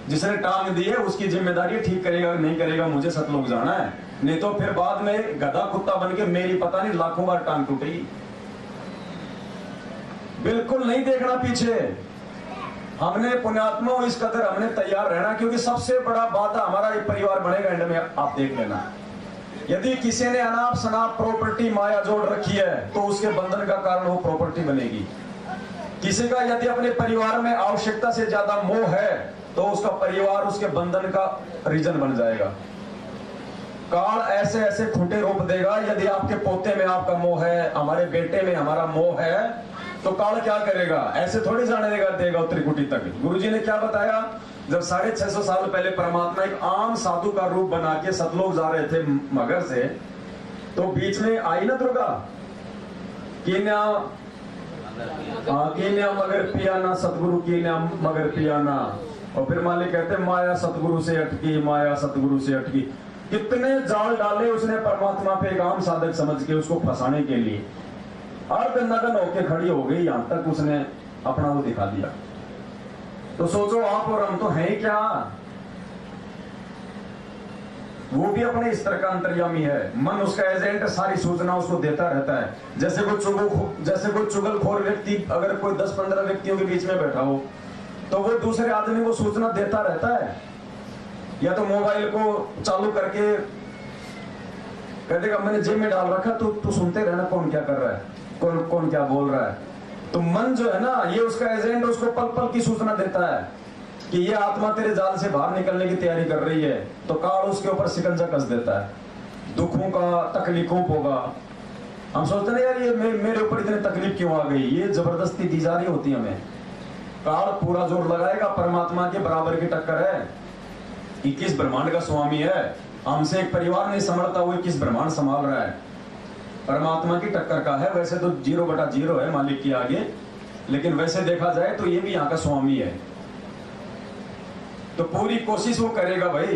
जिसने टांग दी है उसकी जिम्मेदारी, ठीक करेगा नहीं करेगा, मुझे सतलोक जाना है। नहीं तो फिर बाद में गधा कुत्ता बन के मेरी पता नहीं लाखों बार टांग टूटेगी। बिल्कुल नहीं देखना पीछे। हमने पुण्यात्मा इस कदर हमने तैयार रहना, क्योंकि सबसे बड़ा बाधा हमारा एक परिवार बनेगा एंड में। आप देख लेना, यदि किसी ने अनाप शनाप प्रॉपर्टी माया जोड़ रखी है तो उसके बंधन का कारण वो प्रॉपर्टी बनेगी। किसी का यदि अपने परिवार में आवश्यकता से ज्यादा मोह है तो उसका परिवार उसके बंधन का रीजन बन जाएगा। काल ऐसे ऐसे खूंटे रोप देगा। यदि आपके पोते में आपका मोह है, हमारे बेटे में हमारा मोह है, तो काल क्या करेगा? ऐसे थोड़ी जाने देगा त्रिकुटी तक। गुरुजी ने क्या बताया, जब 650 साल पहले परमात्मा एक आम साधु का रूप बना के सतलोक जा रहे थे मगर से, तो बीच में आई ना दुर्गा, कीन्या मगर पियाना, सतगुरु कीन्या मगर पियाना। और फिर मालिक कहते माया सतगुरु से अटकी, माया सतगुरु से अटकी। कितने जाल डाले उसने परमात्मा पे एक आम साधक समझ के उसको फंसाने के लिए। अर्ध नगन होके खड़ी हो गई, यहां तक उसने अपना वो दिखा दिया। तो सोचो आप और हम तो हैं क्या? वो भी अपने इस तरह का अंतर्यामी है। मन उसका एजेंट, सारी सूचना उसको देता रहता है। जैसे कोई चुगलखोर व्यक्ति अगर कोई 10-15 व्यक्तियों के बीच में बैठा हो तो वो दूसरे आदमी को सूचना देता रहता है। या तो मोबाइल को चालू करके कह देगा मैंने जेब में डाल रखा, तू सुनते रहना कौन क्या कर रहा है, कौन क्या बोल रहा है। तो मन जो है ना, ये उसका एजेंट उसको पल पल की सूचना देता है कि ये आत्मा तेरे जाल से बाहर निकलने की तैयारी कर रही है। तो काल उसके ऊपर शिकंजा कस देता है, दुखों का, तकलीफों होगा। हम सोचते हैं यार ये मेरे ऊपर इतनी तकलीफ क्यों आ गई, ये जबरदस्ती दी जा रही होती हमें। काल पूरा जोर लगाएगा, परमात्मा के बराबर की टक्कर है, 21 ब्रह्मांड का स्वामी है। हमसे एक परिवार नहीं संभलता, वो 21 ब्रह्मांड संभाल रहा है, परमात्मा की टक्कर का है। वैसे तो 0/0 है मालिक के आगे, लेकिन वैसे देखा जाए तो ये भी यहाँ का स्वामी है। तो पूरी कोशिश वो करेगा भाई।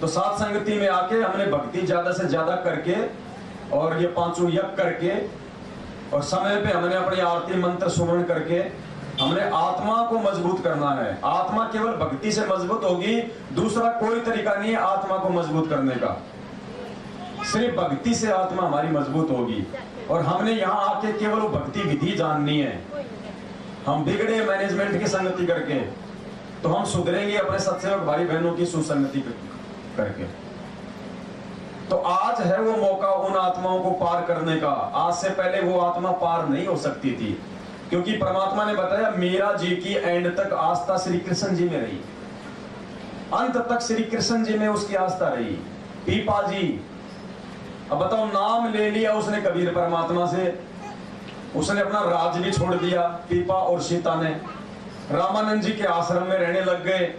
तो साथ संगति में आके हमने भक्ति ज्यादा से ज्यादा करके और ये 5 यज्ञ करके और समय पे हमने अपनी आरती मंत्र सुमरण करके हमने आत्मा को मजबूत करना है। आत्मा केवल भक्ति से मजबूत होगी, दूसरा कोई तरीका नहीं है आत्मा को मजबूत करने का। सिर्फ भक्ति से आत्मा हमारी मजबूत होगी। और हमने यहाँ आके केवल वो भक्ति विधि जाननी है। हम बिगड़े मैनेजमेंट की संगति करके, तो हम सुधरेंगे अपने सत्सेवक भाई बहनों की सुसंगति करके। तो आज है वो मौका उन आत्माओं को पार करने का। आज से पहले वो आत्मा पार नहीं हो सकती थी, क्योंकि परमात्मा ने बताया मीरा जी की एंड तक आस्था श्री कृष्ण जी में रही, अंत तक श्री कृष्ण जी में उसकी आस्था रही। पीपा जी, अब बताओ, नाम ले लिया उसने कबीर परमात्मा से, उसने अपना राज भी छोड़ दिया। पीपा और सीता ने रामानंद जी के आश्रम में रहने लग गए।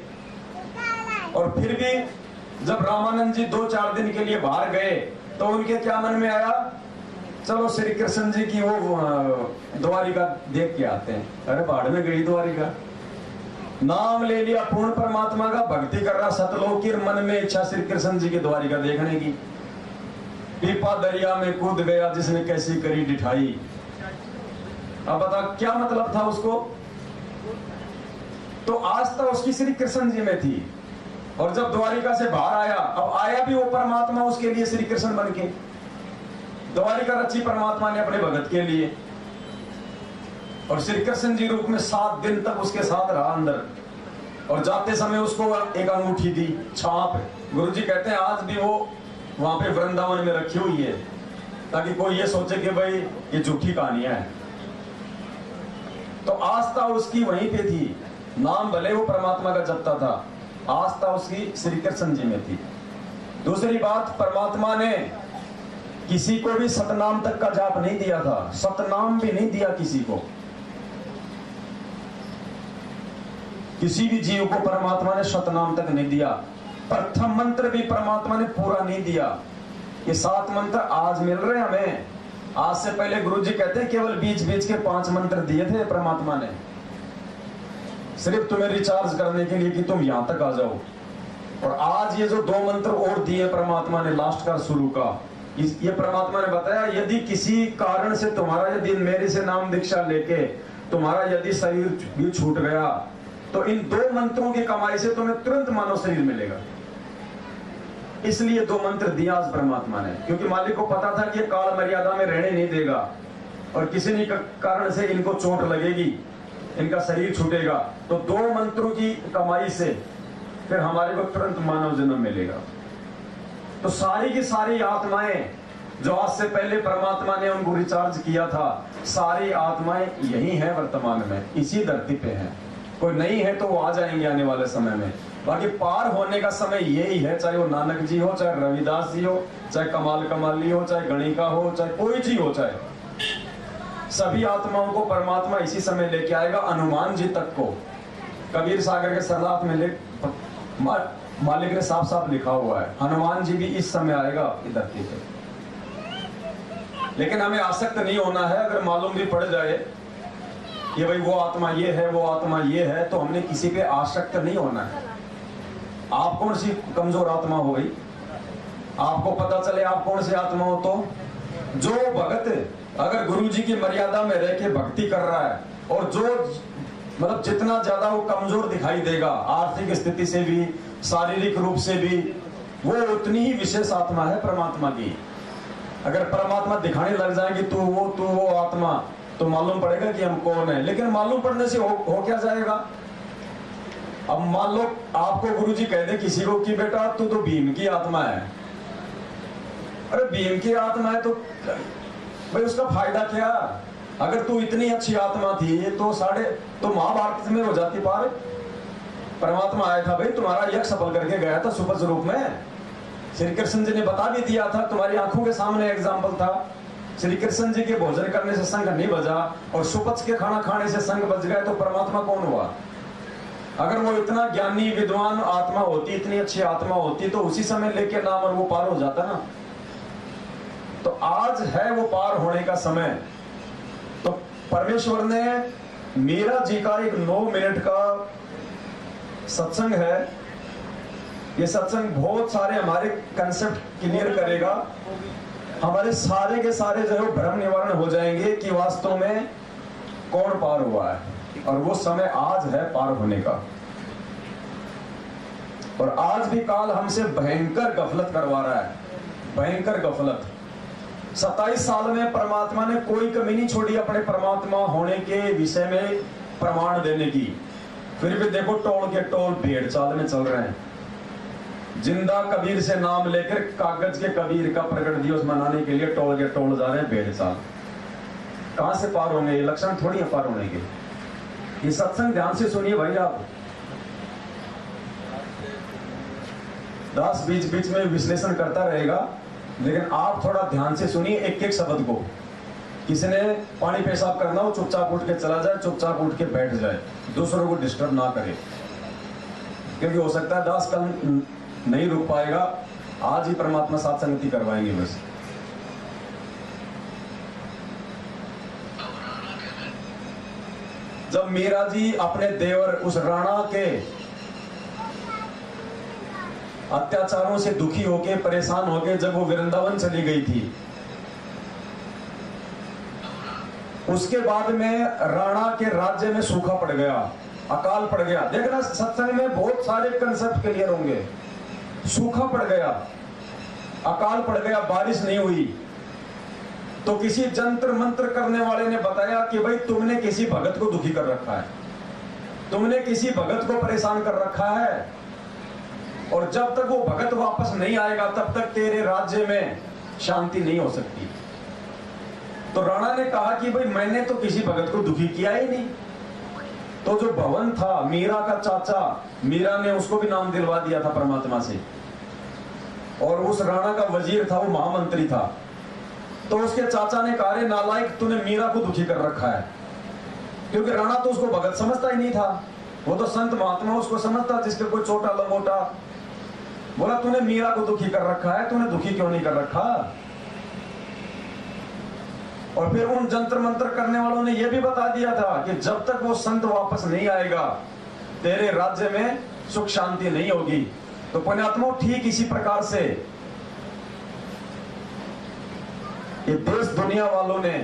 और फिर भी जब रामानंद जी 2-4 दिन के लिए बाहर गए तो उनके क्या मन में आया, चलो श्री कृष्ण जी की वो द्वारिका देख के आते हैं। अरे भाड़ में गई द्वारिका। नाम ले लिया पूर्ण परमात्मा का, भक्ति कर रहा सतलोक की, मन में इच्छा श्री कृष्ण जी की द्वारिका देखने की। पीपा दरिया में कूद गया जिसने कैसी करी डिठाई। अब बता क्या मतलब था उसको? तो आस्था उसकी श्री कृष्ण जी में थी। और जब द्वारिका से बाहर आया, अब आया भी वो परमात्मा उसके लिए श्री कृष्ण बन के। द्वारिका रची परमात्मा ने अपने भगत के लिए, और श्री कृष्ण जी रूप में 7 दिन तक उसके साथ रहा अंदर। और जाते समय उसको एक अंगूठी दी, छाप। गुरुजी कहते हैं आज भी वो वहां पे वृंदावन में रखी हुई है, ताकि कोई ये सोचे कि भाई ये झूठी कहानियां है। तो आस्था उसकी वहीं पे थी। नाम भले वो परमात्मा का जपता था, आस्था उसकी श्री कृष्ण जी में थी। दूसरी बात, परमात्मा ने किसी को भी सतनाम तक का जाप नहीं दिया था, सतनाम भी नहीं दिया किसी को। किसी भी जीव को परमात्मा ने सतनाम तक नहीं दिया। प्रथम मंत्र भी परमात्मा ने पूरा नहीं दिया। ये 7 मंत्र आज मिल रहे हैं हमें। आज से पहले गुरु जी कहते हैं केवल बीच बीच के 5 मंत्र दिए थे परमात्मा ने, सिर्फ तुम्हें रिचार्ज करने के लिए कि तुम यहां तक आ जाओ। और आज ये जो 2 मंत्र और दिए परमात्मा ने, लास्ट का शुरू का, ये परमात्मा ने बताया यदि किसी कारण से तुम्हारा, यदि मेरे से नाम दीक्षा लेके तुम्हारा यदि शरीर भी छूट गया तो इन 2 मंत्रों की कमाई से तुम्हें तुरंत मानव शरीर मिलेगा। इसलिए 2 मंत्र दिया आज परमात्मा ने, क्योंकि मालिक को पता था कि ये काल मर्यादा में रहने नहीं देगा और किसी न कारण से इनको चोट लगेगी, इनका शरीर छूटेगा, तो 2 मंत्रों की कमाई से फिर हमारे को तुरंत मानव जन्म मिलेगा। तो सारी की सारी आत्माएं जो आज से पहले परमात्मा ने उनको रिचार्ज किया था, सारी आत्माएं यही हैं वर्तमान में, इसी धरती पे हैं। कोई नहीं है तो वो आ जाएंगे आने वाले समय में। बाकी पार होने का समय यही है, चाहे वो नानक जी हो, चाहे रविदास जी हो, चाहे कमाल कमाली हो, चाहे गणिका हो, चाहे कोई जी हो, चाहे सभी आत्माओं को परमात्मा इसी समय लेके आएगा। हनुमान जी तक को कबीर सागर के सरलात में मालिक ने साफ साफ लिखा हुआ है, हनुमान जी भी इस समय आएगा इस धरती पे। लेकिन हमें आसक्त नहीं होना है। अगर मालूम भी पड़ जाए कि भाई वो आत्मा ये है, वो आत्मा ये है, तो हमने किसी पे आसक्त नहीं होना है। आप कौन सी कमजोर आत्मा हो गई, आपको पता चले आप कौन सी आत्मा हो, तो जो भगत अगर गुरु जी की मर्यादा में रह के भक्ति कर रहा है और जो मतलब जितना ज्यादा वो कमजोर दिखाई देगा आर्थिक स्थिति से भी, शारीरिक रूप से भी, वो उतनी ही विशेष आत्मा है परमात्मा की। अगर परमात्मा दिखाने लग जाएंगे तू वो आत्मा, तो मालूम पड़ेगा कि हम कौन है। लेकिन मालूम पड़ने से हो क्या जाएगा। अब मान लो आपको गुरुजी कह दे किसी को कि बेटा तू तो भीम की आत्मा है, अरे भीम की आत्मा है तो भाई उसका फायदा क्या। अगर तू इतनी अच्छी आत्मा थी तो महाभारत में हो जाती पार। परमात्मा आया था भाई, तुम्हारा यज्ञ सफल करके गया था सुपथ रूप में। श्री कृष्ण जी ने बता भी दिया था, तुम्हारी आंखों के सामने एग्जाम्पल था। श्री कृष्ण जी के भोजन करने से संग नहीं बजा और सुपथ के खाना खाने से संग बच गए, तो परमात्मा कौन हुआ। अगर वो इतना ज्ञानी विद्वान आत्मा होती, इतनी अच्छी आत्मा होती, तो उसी समय लेके नाम और वो पार हो जाता ना। तो आज है वो पार होने का समय। तो परमेश्वर ने मीरा जी का एक 9 मिनट का सत्संग है। ये सत्संग बहुत सारे हमारे कंसेप्ट क्लियर करेगा, हमारे सारे के सारे जो है भ्रम निवारण हो जाएंगे कि वास्तव में कौन पार हुआ है। और वो समय आज है पार होने का। और आज भी काल हमसे भयंकर गफलत करवा रहा है, भयंकर गफलत। 27 साल में परमात्मा ने कोई कमी नहीं छोड़ी अपने परमात्मा होने के विषय में प्रमाण देने की। फिर भी देखो टोल के टोल भेड़ चाल में चल रहे हैं। जिंदा कबीर से नाम लेकर कागज के कबीर का प्रकट दिवस मनाने के लिए टोल के टोल जा रहे हैं भेड़ चाल। कहां से पार होंगे, ये लक्षण थोड़ी है पार होने के। ये सत्संग ध्यान से सुनिए भाई आप। दास बीच बीच में विश्लेषण करता रहेगा, लेकिन आप थोड़ा ध्यान से सुनिए एक एक शब्द को। किसी ने पानी पेशाब करना हो चुपचाप उठ के चला जाए, चुपचाप उठ के बैठ जाए, दूसरों को डिस्टर्ब ना करे। क्योंकि हो सकता है दास कल नहीं रुक पाएगा, आज ही परमात्मा साथ संगति करवाएंगे बस। जब मीरा जी अपने देवर उस राणा के अत्याचारों से दुखी होके परेशान होके जब वो वृंदावन चली गई थी, उसके बाद में राणा के राज्य में सूखा पड़ गया, अकाल पड़ गया। देखना सत्संग में बहुत सारे कंसेप्ट क्लियर होंगे। सूखा पड़ गया, अकाल पड़ गया, बारिश नहीं हुई, तो किसी जंत्र मंत्र करने वाले ने बताया कि भाई तुमने किसी भगत को दुखी कर रखा है, तुमने किसी भगत को परेशान कर रखा है, और जब तक वो भगत वापस नहीं आएगा तब तक तेरे राज्य में शांति नहीं हो सकती। तो राणा ने कहा कि भाई मैंने तो किसी भगत को दुखी किया ही नहीं। तो जो भवन था, मीरा का चाचा, मीरा ने उसको भी नाम दिलवा दिया था परमात्मा से, और उस राणा का वजीर था, वो महामंत्री था। तो उसके चाचा ने कहा, रे नालायक, तूने मीरा को दुखी कर रखा है। क्योंकि राणा तो उसको भगत समझता ही नहीं था, वो तो संत महात्मा उसको समझता, जिसके कोई छोटा लंगोटा बोला तूने मीरा को दुखी कर रखा है, तूने दुखी क्यों नहीं कर रखा? और फिर उन जंतर मंत्र करने वालों ने यह भी बता दिया था कि जब तक वो संत वापस नहीं आएगा तेरे राज्य में सुख शांति नहीं होगी। तो पुण्यात्मा ठीक इसी प्रकार से ये देश दुनिया वालों ने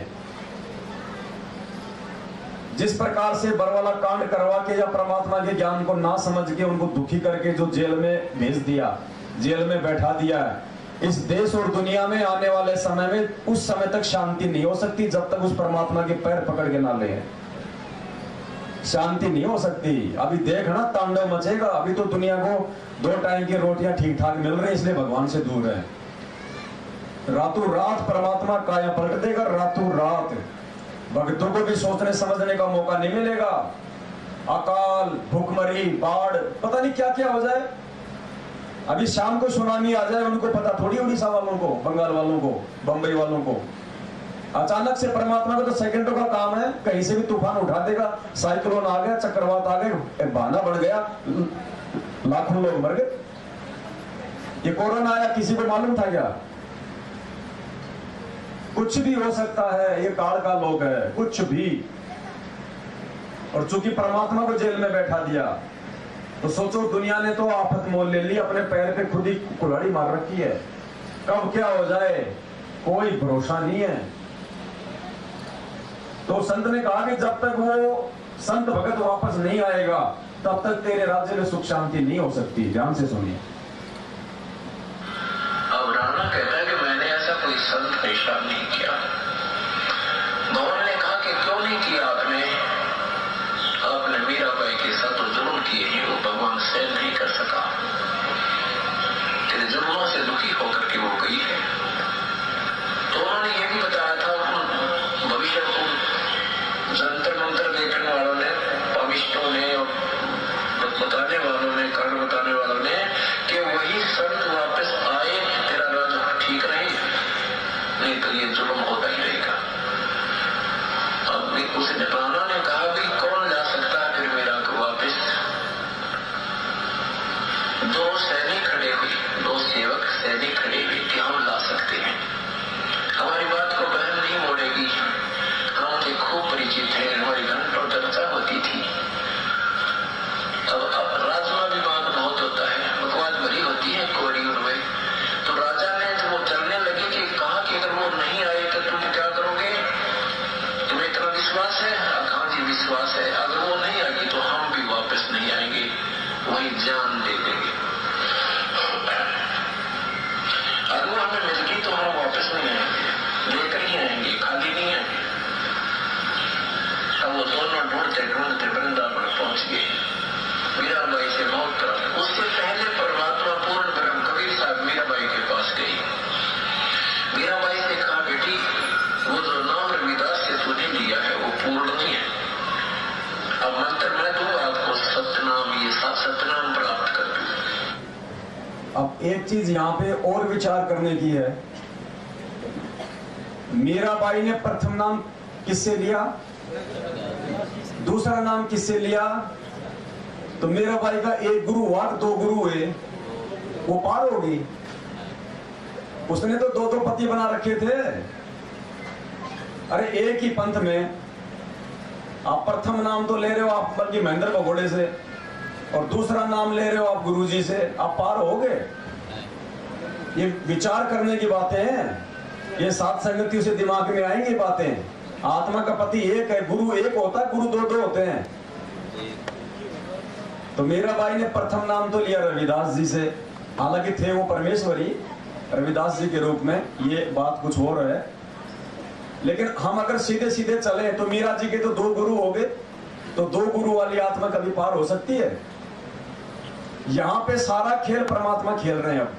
जिस प्रकार से बरवाला कांड करवा के या परमात्मा के ज्ञान को ना समझ के उनको दुखी करके जो जेल में भेज दिया, जेल में बैठा दिया है, इस देश और दुनिया में आने वाले समय में उस समय तक शांति नहीं हो सकती जब तक उस परमात्मा के पैर पकड़ के ना ले। शांति नहीं हो सकती। अभी देख ना तांडव मचेगा। अभी तो दुनिया को 2 टाइम की रोटियां ठीक ठाक मिल रही, इसलिए भगवान से दूर है। रातों रात परमात्मा काया पलट देगा। रातों रात भक्तों को भी सोचने समझने का मौका नहीं मिलेगा। अकाल, भूखमरी, बाढ़, पता नहीं क्या क्या हो जाए। अभी शाम को सुनामी आ जाए, उनको पता थोड़ी, उड़ीसा वालों को, बंगाल वालों को, बंबई वालों को। अचानक से परमात्मा का तो सेकंडों का काम है, कहीं से भी तूफान उठा देगा। साइक्लोन आ गया, चक्रवात आ गए, बहाना बढ़ गया, लाखों लोग मर गए। ये कोरोना आया, किसी को मालूम था क्या? कुछ भी हो सकता है, ये काल का लोक है, कुछ भी। और चूंकि परमात्मा को जेल में बैठा दिया, तो सोचो दुनिया ने तो आफत मोल ले ली, अपने पैर पे खुद ही कुल्हाड़ी मार रखी है। कब क्या हो जाए कोई भरोसा नहीं है। तो संत ने कहा कि जब तक वो संत भगत वापस नहीं आएगा तब तक तेरे राज्य में सुख शांति नहीं हो सकती। ध्यान से सुनिए। अब राणा कहता है कि मैंने ऐसा कोई संत पेशाब नहीं किया। भगवान ने कहा कि क्यों नहीं किया आपने? आपने मीराबाई के साथ तो जुल्म किए हैं, वो भगवान सहन नहीं कर सका। तेरे जुल्मों से दुखी होकर के वो गई है। तो उन्होंने ये भी बताया था भविष्य को जंतर मंत्र देखने वालों ने, पविष्टों ने और बताने वालों ने, कारण बताने वालों ने, कि वही संत वापस आए, तेरा राज ठीक रहे, नहीं तो ये जुल्म होता ही रहेगा। अब उसने राणा ने कहा भी कौन ला सकता है फिर मीरा को वापस? 2 सैनिक खड़े हुए, 2 सेवक सैनिक खड़े हुए कि हम ला सकते हैं, हमारी बात को बहन नहीं मोड़ेगी, हम उनसे खूब परिचित हैं, हमारी घंटों चर्चा होती थी। अब राजमा विवाद बहुत होता है, बकवास भरी होती है कोरी उनमें। तो राजा ने जब वो चलने लगे कि कहा कि अगर वो नहीं आए तो तुम क्या करोगे? तुम्हें इतना विश्वास है? कहा जी विश्वास है। अगर वो नहीं आएगी तो हम भी वापस नहीं आएंगे, वही जान दे देंगे। अगर वो हमें मिल गई तो हम वापस नहीं आएंगे, लेकर ही आएंगे, खाली नहीं आएंगे। अब वो दोनों ढूंढते ढूंढते वृंदावन पहुंच गए। मीराबाई से मौत करा। उससे पहले परमात्मा पूर्ण ब्रह्म कबीर साहब मीराबाई के पास गए। मीराबाई से कहा बेटी, वो जो नाम रविदास से तूने लिया है वो पूर्ण नहीं है। अब मंत्र मैं दूं आपको, सतनाम, ये सतनाम प्राप्त कर दो। अब एक चीज यहाँ पे और विचार करने की है। मीराबाई ने प्रथम नाम किससे लिया? दूसरा नाम किससे लिया? तो मीराबाई का एक गुरु हुआ, 2 गुरु हुए, वो पार होगी। उसने तो 2 पति बना रखे थे। अरे एक ही पंथ में आप प्रथम नाम तो ले रहे हो आप बल्कि महेंद्र भगोड़े से, और दूसरा नाम ले रहे हो आप गुरुजी से, आप पार हो गए। ये विचार करने की बातें हैं, ये सात संगतियों से दिमाग में आएंगी बातें। आत्मा का पति एक है, गुरु एक होता है, गुरु 2 होते हैं। तो मीराबाई ने प्रथम नाम तो लिया रविदास जी से, हालांकि थे वो परमेश्वरी रविदास जी के रूप में, ये बात कुछ और है। लेकिन हम अगर सीधे सीधे चले तो मीरा जी के तो 2 गुरु हो गए, तो 2 गुरु वाली आत्मा कभी पार हो सकती है? यहां पे सारा खेल परमात्मा खेल रहे हैं। अब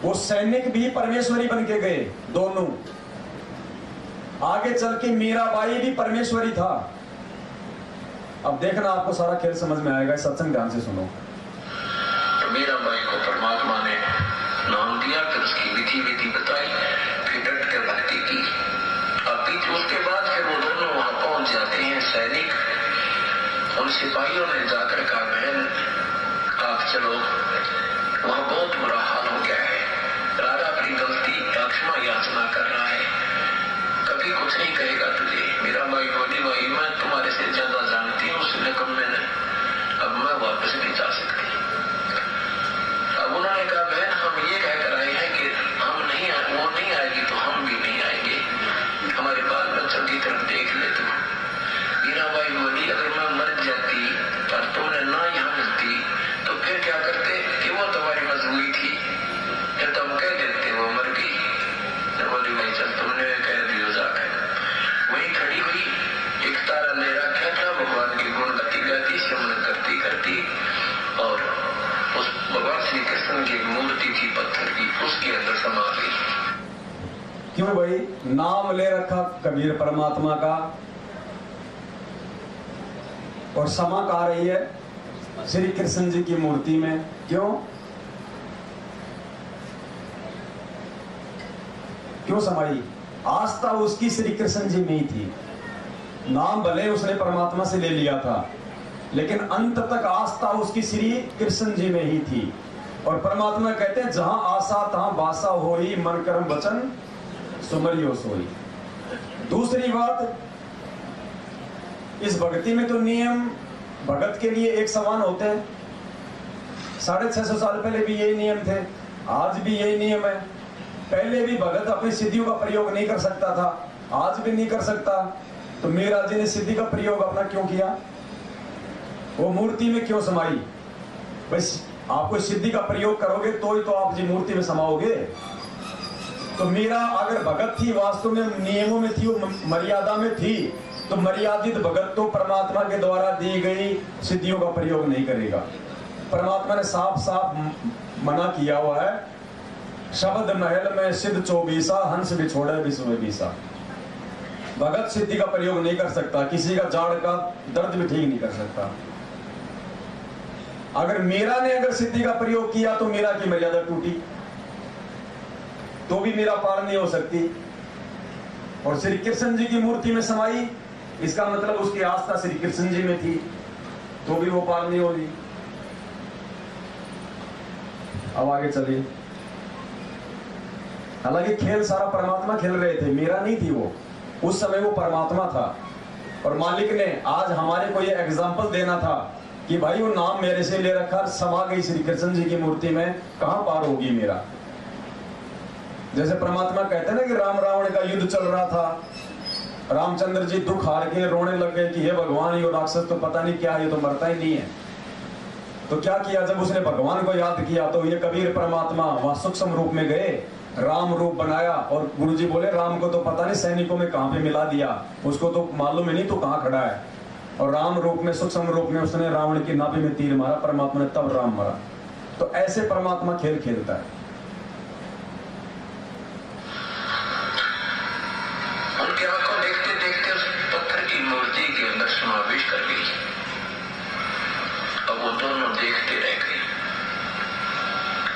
वो सैनिक भी परमेश्वरी बन के गए दोनों। आगे चल के मीराबाई भी परमेश्वरी था। अब देखना आपको सारा खेल समझ में आएगा। सत्संग ध्यान से सुनो। तो मीराबाई को परमात्मा ने नाम दिया, फिर उसकी विधि बताई, फिर डट कर भक्ति की। अब उसके बाद फिर वो दोनों वहां पहुंच जाते हैं सैनिक। उन सिपाहियों ने जाकर कहा बहन आप चलो, वहां बहुत बुरा हाल हो गया है। राजा अपनी गलती क्षमा याचना कर रहा है, कभी कुछ नहीं कहेगा तुझे। मेरा भाई बोली, भाई मैं तुम्हारे से ज्यादा जानती हूँ उस निकम्मे ने, अब मैं वापस नहीं जा सकती। अब उन्होंने कहा, बहन हम ये कहकर आए हैं कि हम नहीं, वो नहीं आएगी तो हम भी नहीं आएंगे, हमारे बाल बच्चों की तरफ देख ले तुम। मीराबाई बोली, अगर मैं मर जाती और तुमने ना यहाँ मिलती तो फिर क्या करते कि वो तुम्हारी मजबूरी थी, फिर तुम कह देते वो मर गई। बोली, भाई चल तुमने कह दियो जाकर। वही खड़ी हुई, एक तारा ले रखा था, भगवान की गुण गाती गाती सिमरन करती करती, और उस भगवान श्री कृष्ण की एक मूर्ति थी पत्थर की, उसके अंदर समा गई। क्यों भाई? नाम ले रखा कबीर परमात्मा का, और समा कहा रही है श्री कृष्ण जी की मूर्ति में। क्यों क्यों समाई? आस्था उसकी श्री कृष्ण जी में ही थी। नाम भले उसने परमात्मा से ले लिया था, लेकिन अंत तक आस्था उसकी श्री कृष्ण जी में ही थी। और परमात्मा कहते हैं, जहां आशा तहां बासा होई, मन कर्म वचन सुमरियो सोई। दूसरी बात, इस भक्ति में तो नियम भगत के लिए एक समान होते हैं। 650 साल पहले भी यही नियम थे, आज भी यही नियम है। पहले भी भगत अपनी सिद्धियों का प्रयोग नहीं कर सकता था, आज भी नहीं कर सकता। तो मीरा जी ने सिद्धि का प्रयोग अपना क्यों किया? वो मूर्ति में क्यों समाई? बस आपको सिद्धि का प्रयोग करोगे तो ही तो आप जी मूर्ति में समाओगे। तो मीरा अगर भगत थी, वास्तव में नियमों में थी, वो मर्यादा में थी, तो मर्यादित भगत तो परमात्मा के द्वारा दी गई सिद्धियों का प्रयोग नहीं करेगा। परमात्मा ने साफ साफ मना किया हुआ है, शब्द महल में सिद्ध 24 हंस बिछोड़े विश्व में बीसा। भगत सिद्धि का प्रयोग नहीं कर सकता, किसी का जाड़ का दर्द भी ठीक नहीं कर सकता। अगर मीरा ने अगर सिद्धि का प्रयोग किया तो मीरा की मर्यादा टूटी, तो भी मीरा पार नहीं हो सकती। और श्री कृष्ण जी की मूर्ति में समाई, इसका मतलब उसकी आस्था श्री कृष्ण जी में थी, तो भी वो पार नहीं होगी। अब आगे चलिए। हालांकि खेल सारा परमात्मा खेल रहे थे, मीरा नहीं थी वो, उस समय वो परमात्मा था। और मालिक ने आज हमारे को ये एग्जाम्पल देना था कि भाई वो नाम मेरे से ले रखा, समा गई श्री कृष्ण जी की मूर्ति में, कहां पार होगी मेरा। जैसे परमात्मा कहते हैं ना कि राम रावण का युद्ध चल रहा था, रामचंद्र जी दुख हार के रोने लग गए कि हे भगवान, ये राक्षस तो पता नहीं क्या, ये तो मरता ही नहीं है। तो क्या किया, जब उसने भगवान को याद किया तो ये कबीर परमात्मा वहां सूक्ष्म रूप में गए, राम रूप बनाया, और गुरुजी बोले राम को तो पता नहीं सैनिकों में कहां पे मिला दिया, उसको तो मालूम ही नहीं तो कहां खड़ा है। और राम रूप में, सूक्ष्म रूप में उसने रावण की नाभि में तीर मारा, परमात्मा ने तब राम मरा। तो ऐसे परमात्मा खेल खेलता है। उनकी आंखों देखते देखते उस पत्थर की मूर्ति के अंदर समावेश कर गई। अब वो दोनों देखते रह गए।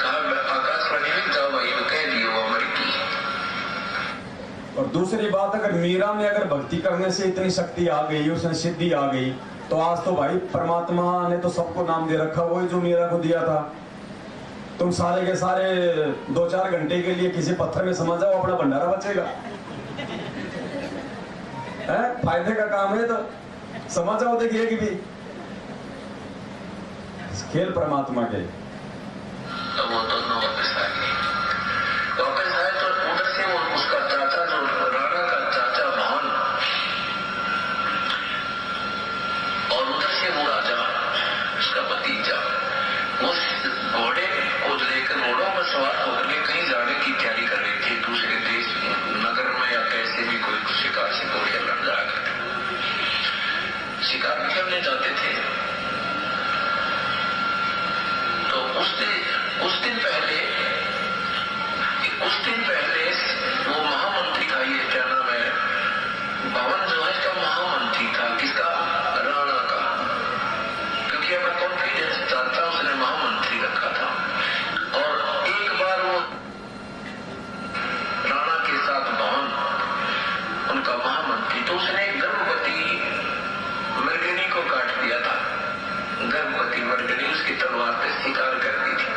कहा आकाशवाणी में जाओ भाई, वो कह दियो वो मर गई। और दूसरी बात, अगर मीरा में अगर भक्ति करने से इतनी शक्ति आ गई, उसने सिद्धि आ गई, तो आज तो भाई परमात्मा ने तो सबको नाम दे रखा, वही जो मीरा को दिया था। तुम सारे के सारे 2-4 घंटे के लिए किसी पत्थर में समा जाओ, अपना भंडारा बचेगा। फायदे का काम है, तो समझ जाओ, देखिए कि भी खेल परमात्मा के। तो वो दोनों वापस आ गए। वापस आए तो उधर से वो उसका चाचा, जो राणा का चाचा भान, और उधर से वो राजा, उसका भतीजा, उस घोड़े को लेकर घोड़ों पर सवार होकर के कहीं जाने की तैयारी कर रहे थे, दूसरे देश नगर में या कैसे भी कोई शिकार से को खेलने जाकर शिकार खेलने जाते थे। तो उस दिन पहले वो महामंत्री था, ये क्या नाम है, भवन जो है इसका महामंत्री था, किसका, राणा का, क्योंकि अपना कॉन्फिडेंस चाहता उसने महामंत्री रखा था। और एक बार वो राणा के साथ भवन, उनका महामंत्री, तो उसने गर्भवती मृगनी को काट दिया था। गर्भवती मृगनी उसकी तलवार पे शिकार कर दी थी।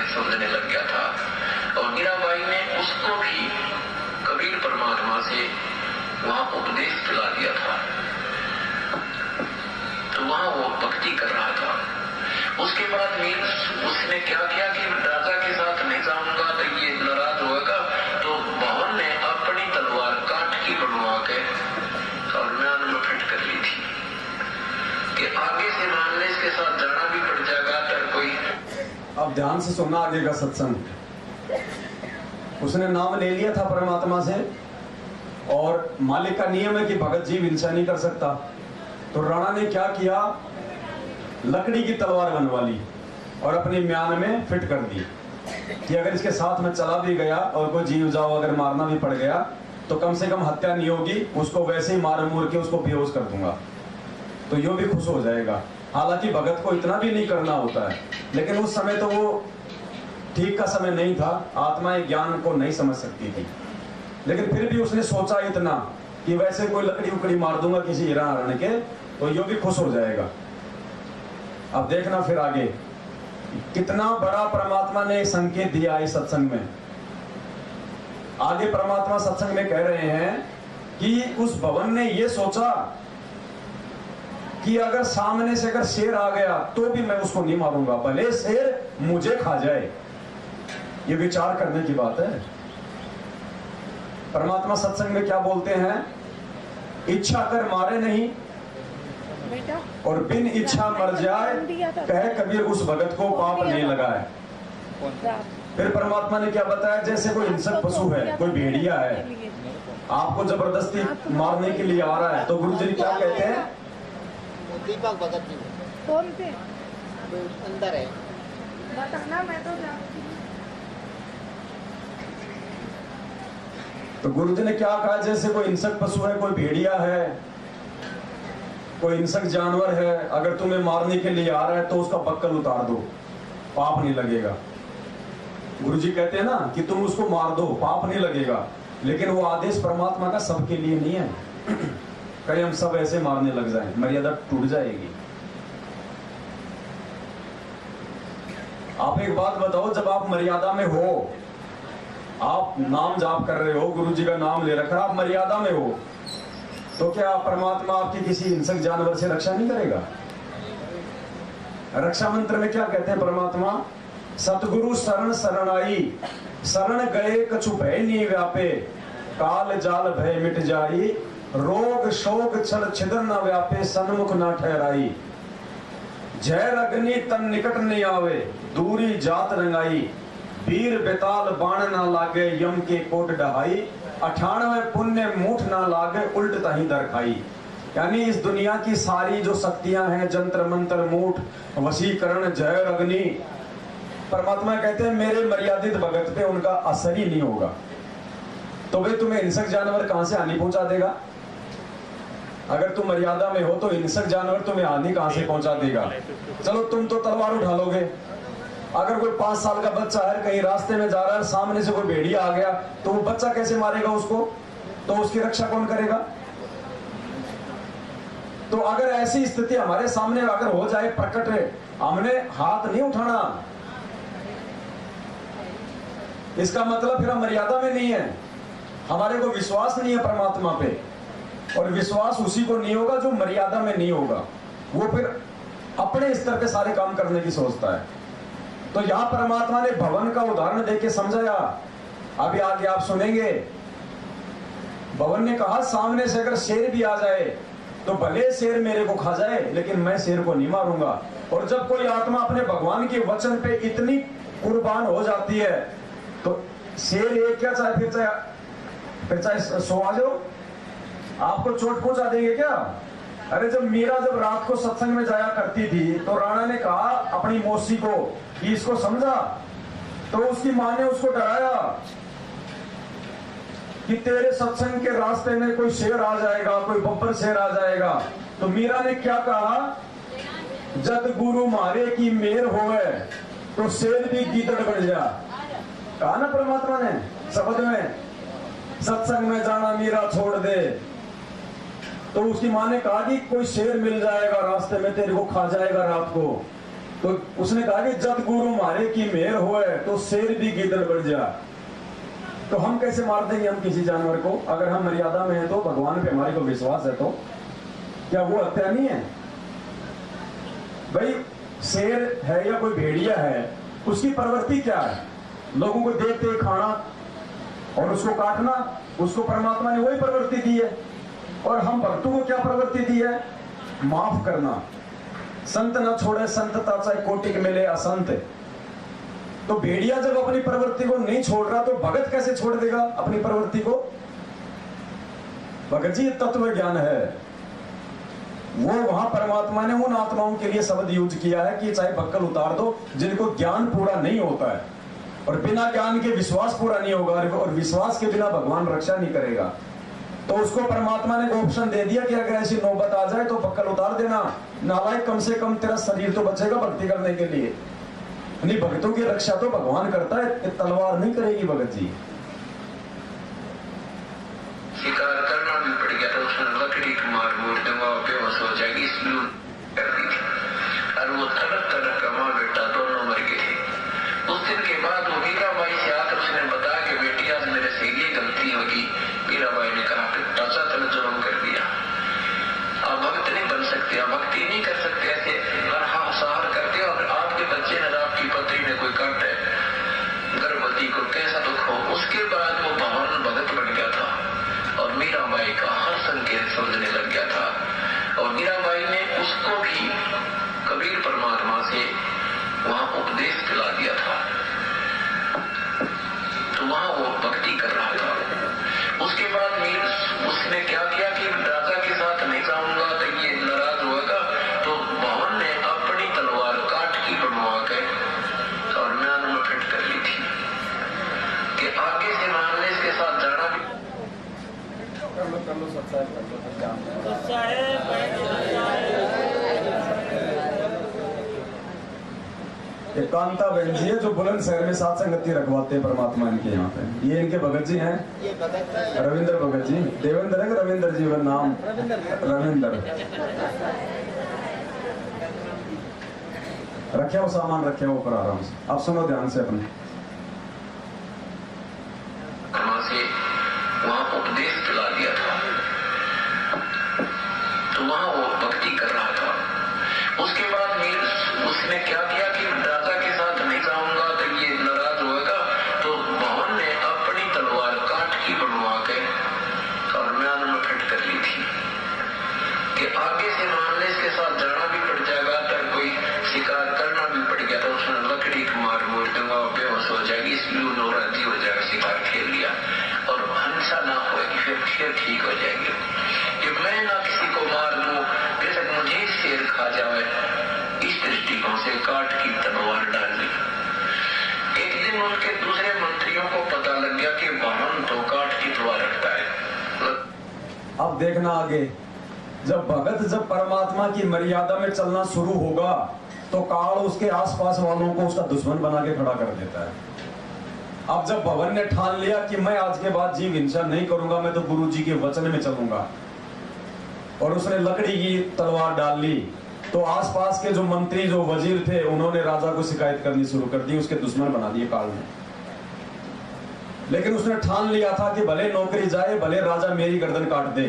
समझने लग गया था। और मीराबाई ने उसको भी कबीर परमात्मा से वहां उपदेश दिला दिया था। तो वहां वो भक्ति कर रहा था। उसके बाद उसने क्या किया कि राजा के साथ नहीं जाऊंगा तो ये नाराज होगा, तो भवन ने अपनी तलवार काट की बनवा के और म्यान में फिट कर ली थी कि आगे से मान ले इसके साथ जाना भी पड़ जाएगा तो कोई। अब ध्यान से सुनना आगे का सत्संग। उसने नाम ले लिया था परमात्मा से, और मालिक का नियम है कि भगत जीव हिंसा नहीं कर सकता। तो राणा ने क्या किया, लकड़ी की तलवार बनवा ली और अपनी म्यान में फिट कर दी कि अगर इसके साथ में चला भी गया और कोई जीव जाओ अगर मारना भी पड़ गया तो कम से कम हत्या नहीं होगी, उसको वैसे ही मार मूर के उसको बेहोश कर दूंगा, तो यो भी खुश हो जाएगा। हालांकि भगत को इतना भी नहीं करना होता है, लेकिन उस समय तो वो ठीक का समय नहीं था, आत्माएं ज्ञान को नहीं समझ सकती थी। लेकिन फिर भी उसने सोचा इतना कि वैसे कोई लकड़ी उकड़ी मार दूंगा किसी हिरण हरण के तो यो भी खुश हो जाएगा। अब देखना फिर आगे कितना बड़ा परमात्मा ने संकेत दिया इस सत्संग में। आगे परमात्मा सत्संग में कह रहे हैं कि उस भवन ने यह सोचा कि अगर सामने से अगर शेर आ गया तो भी मैं उसको नहीं मारूंगा, भले शेर मुझे खा जाए। ये विचार करने की बात है। परमात्मा सत्संग में क्या बोलते हैं, इच्छा कर मारे नहीं और बिन इच्छा मर जाए, कहे कबीर उस भगत को पाप नहीं लगा है। फिर परमात्मा ने क्या बताया, जैसे कोई हिंसक पशु है, कोई भेड़िया है, आपको जबरदस्ती मारने के लिए आ रहा है, तो गुरु जी क्या कहते हैं, दीपक भगत जी कौन थे, अंदर है, बताना मैं तो जानती हूँ। तो गुरु जी ने क्या कहा, जैसे कोई हिंसक पशु है, कोई भेड़िया है, कोई हिंसक जानवर है, अगर तुम्हें मारने के लिए आ रहा है तो उसका बक्कल उतार दो, पाप नहीं लगेगा। गुरु जी कहते हैं ना कि तुम उसको मार दो, पाप नहीं लगेगा। लेकिन वो आदेश परमात्मा का सबके लिए नहीं है। कहीं हम सब ऐसे मारने लग जाएं, मर्यादा टूट जाएगी। आप एक बात बताओ, जब आप मर्यादा में हो, आप नाम जाप कर रहे हो, गुरु जी का नाम ले रखा, आप मर्यादा में हो, तो क्या परमात्मा आपकी किसी हिंसक जानवर से रक्षा नहीं करेगा? रक्षा मंत्र में क्या कहते हैं परमात्मा, सतगुरु शरण शरणाई, शरण गए कछु भय नहीं व्यापे, काल जाल भय मिट जाई, रोग शोक छल छिद्र न व्यापे, सन्मुख न ठहराई, जहर अग्नि तन निकट नहीं आवे, दूरी जात रंगाई, वीर बेताल बाण न लागे, यम के कोट डहाई, 98 पुण्य मूठ न लागे, उल्ट तही दर खाई। यानी इस दुनिया की सारी जो शक्तियां हैं, जंत्र मंत्र मूठ वशीकरण जहर अग्नि, परमात्मा कहते हैं मेरे मर्यादित भगत पे उनका असर ही नहीं होगा। तो वे तुम्हें हिंसक जानवर कहां से हानि पहुंचा देगा? अगर तुम मर्यादा में हो तो हिंसक जानवर तुम्हें हानि कहां से पहुंचा देगा? चलो तुम तो तलवार उठा लोगे, अगर कोई 5 साल का बच्चा है कहीं रास्ते में जा रहा है, सामने से कोई भेड़िया आ गया तो वो बच्चा कैसे मारेगा उसको? तो उसकी रक्षा कौन करेगा? तो अगर ऐसी स्थिति हमारे सामने अगर हो जाए प्रकट है, हमने हाथ नहीं उठाना, इसका मतलब फिर हम मर्यादा में नहीं है, हमारे को विश्वास नहीं है परमात्मा पे। और विश्वास उसी को नहीं होगा जो मर्यादा में नहीं होगा, वो फिर अपने स्तर पे सारे काम करने की सोचता है। तो यहां परमात्मा ने भवन का उदाहरण देके समझाया। अभी आगे आप सुनेंगे, भवन ने कहा सामने से अगर शेर भी आ जाए तो भले शेर मेरे को खा जाए, लेकिन मैं शेर को नहीं मारूंगा। और जब कोई आत्मा अपने भगवान के वचन पे इतनी कुर्बान हो जाती है तो शेर एक क्या चाहे फिर चाहे 100 आ जाओ, आपको चोट पहुंचा देंगे क्या? अरे जब मीरा जब रात को सत्संग में जाया करती थी तो राणा ने कहा अपनी मौसी को कि इसको समझा, तो उसकी मां ने उसको डराया कि तेरे सत्संग के रास्ते में कोई शेर आ जाएगा, कोई बब्बर शेर आ जाएगा। तो मीरा ने क्या कहा, जद गुरु मारे की मेर होवे तो शेर भी गीदड़ बन जा। कहा ना परमात्मा ने शब्द में, सत्संग में जाना मीरा छोड़ दे। तो उसकी मां ने कहा कि कोई शेर मिल जाएगा रास्ते में, तेरे को खा जाएगा रात को, तो उसने कहा कि जब गुरु मारे की मेहर होए तो शेर भी गिदड़ बढ़ जा। तो हम कैसे मार देंगे हम किसी जानवर को? अगर हम मर्यादा में है तो, भगवान पे हमारे को विश्वास है तो क्या वो हत्या नहीं है? भाई शेर है या कोई भेड़िया है, उसकी प्रवृत्ति क्या है? लोगों को देखते ही खाना और उसको काटना, उसको परमात्मा ने वही प्रवृत्ति दी है। और हम भक्तों को क्या प्रवृत्ति दी है? माफ करना। संत न छोड़े संतता चाहे कोटि मिले असंत। तो भेड़िया जब अपनी प्रवृत्ति को नहीं छोड़ रहा तो भगत कैसे छोड़ देगा अपनी प्रवृत्ति को? भगत जी तत्व ज्ञान है वो, वहां परमात्मा ने उन आत्माओं के लिए शब्द यूज किया है कि चाहे बक्कल उतार दो जिनको ज्ञान पूरा नहीं होता है, और बिना ज्ञान के विश्वास पूरा नहीं होगा, और विश्वास के बिना भगवान रक्षा नहीं करेगा। तो उसको परमात्मा ने ऑप्शन दे दिया कि अगर ऐसी नौबत आ जाए तो बक्कल उतार देना, नालायक कम से कम तेरा शरीर तो बचेगा भक्ति करने के लिए। नहीं, भक्तों की रक्षा तो भगवान करता है, तलवार नहीं करेगी भगत जी। शिकार करना भी पड़ गया तो उसने लकड़ी को मार मोड़ दूंगा और बेहोश हो जाएगी, इसलिए कर दी थी। और वो तड़क तड़क का माँ बेटा दोनों मर गए थे। उस दिन के बाद वो मीराबाई से आकर उसने बताया कि बेटी आज मेरे से ये गलती होगी। मीराबाई ने कहा टाचा तल जुर्म कर दिया, आप भक्त नहीं बन सकते, आप भक्ति नहीं कर सकते, ऐसे सहार करते हो। अगर आपके बच्चे ने, आपकी पत्नी ने कोई काटे गर्भवती को, कैसा दुख हो। उसके बाद वो भवन भगत बन गया था और मीराबाई का हर संकेत समझने लग गया था। और मीराबाई ने उसको भी कबीर परमात्मा से वहां उपदेश दिला दिया था, तो वहां वो भक्ति कर रहा था। उसके बाद उसने क्या किया कि राजा के साथ नहीं जाऊंगा तो ये नाराज होगा, तो भवन ने अपनी तलवार काट की बनवा के और म्यान में फिट कर ली थी कि आगे से मानने इसके साथ जाना भी। एक कांता बहन जी है जो बुलंदशहर में साथ संगति रखवाते हैं परमात्मा इनके यहाँ पे। ये इनके भगत जी हैं, रविंद्र भगत जी। देवेंद्र है रविंद्र जी का नाम? रविंद्र। रखे हो सामान, रखे हो ऊपर आराम से। आप सुनो ध्यान से अपने। वहां उपदेश दिला दिया था, तो वहां वो भक्ति कर रहा था। उसके बाद उसने क्या किया कि राजा के साथ नहीं जाऊंगा तो ये नाराज होगा, तो भवन ने अपनी तलवार काट की बनवा के और म्यान में फिट कर ली थी कि आगे से मानने इसके साथ जाना भी पड़ जाएगा, अगर कोई शिकार करना भी पड़ गया तो उसने लकड़ी को मार मोड़ दूंगा और बेहोश हो जाएगी, इसलिए नौराजी हो जाएगा। शिकार खेल लिया और हिंसा ना होगी, फिर ठीक हो जाएगी। कि मैं ना किसी को मार दूं, बेशक मुझे शेर खा जाए, इस दृष्टिकोण से काट की तलवार डाल दी। एक दिन उनके दूसरे मंत्रियों को पता लग गया कि भवन तो काट की तलवार रखता है। अब देखना आगे, जब भगत जब परमात्मा की मर्यादा में चलना शुरू होगा तो काल उसके आसपास वालों को उसका दुश्मन बना के खड़ा कर देता है। अब जब भवन ने ठान लिया कि मैं आज के बाद जीव हिंसा नहीं करूंगा, मैं तो गुरु जी के वचन में चलूंगा, और उसने लकड़ी की तलवार डाल ली, तो आसपास के जो मंत्री जो वजीर थे उन्होंने राजा को शिकायत करनी शुरू कर दी, उसके दुश्मन बना दिए काल ने। लेकिन उसने ठान लिया था कि भले नौकरी जाए, भले राजा मेरी गर्दन काट दे।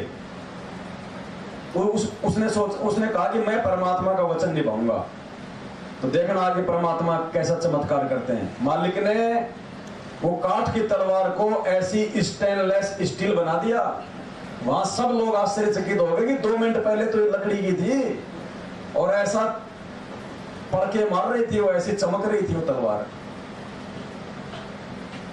तो उसने कहा कि मैं परमात्मा का वचन निभाऊंगा। तो देखना आगे परमात्मा कैसा चमत्कार करते हैं। मालिक ने वो काठ की तलवार को ऐसी स्टेनलेस स्टील बना दिया, वहां सब लोग आश्चर्यचकित हो गए कि 2 मिनट पहले तो ये लकड़ी की थी और ऐसा पड़के मार रही थी, वो ऐसी चमक रही थी वो तलवार।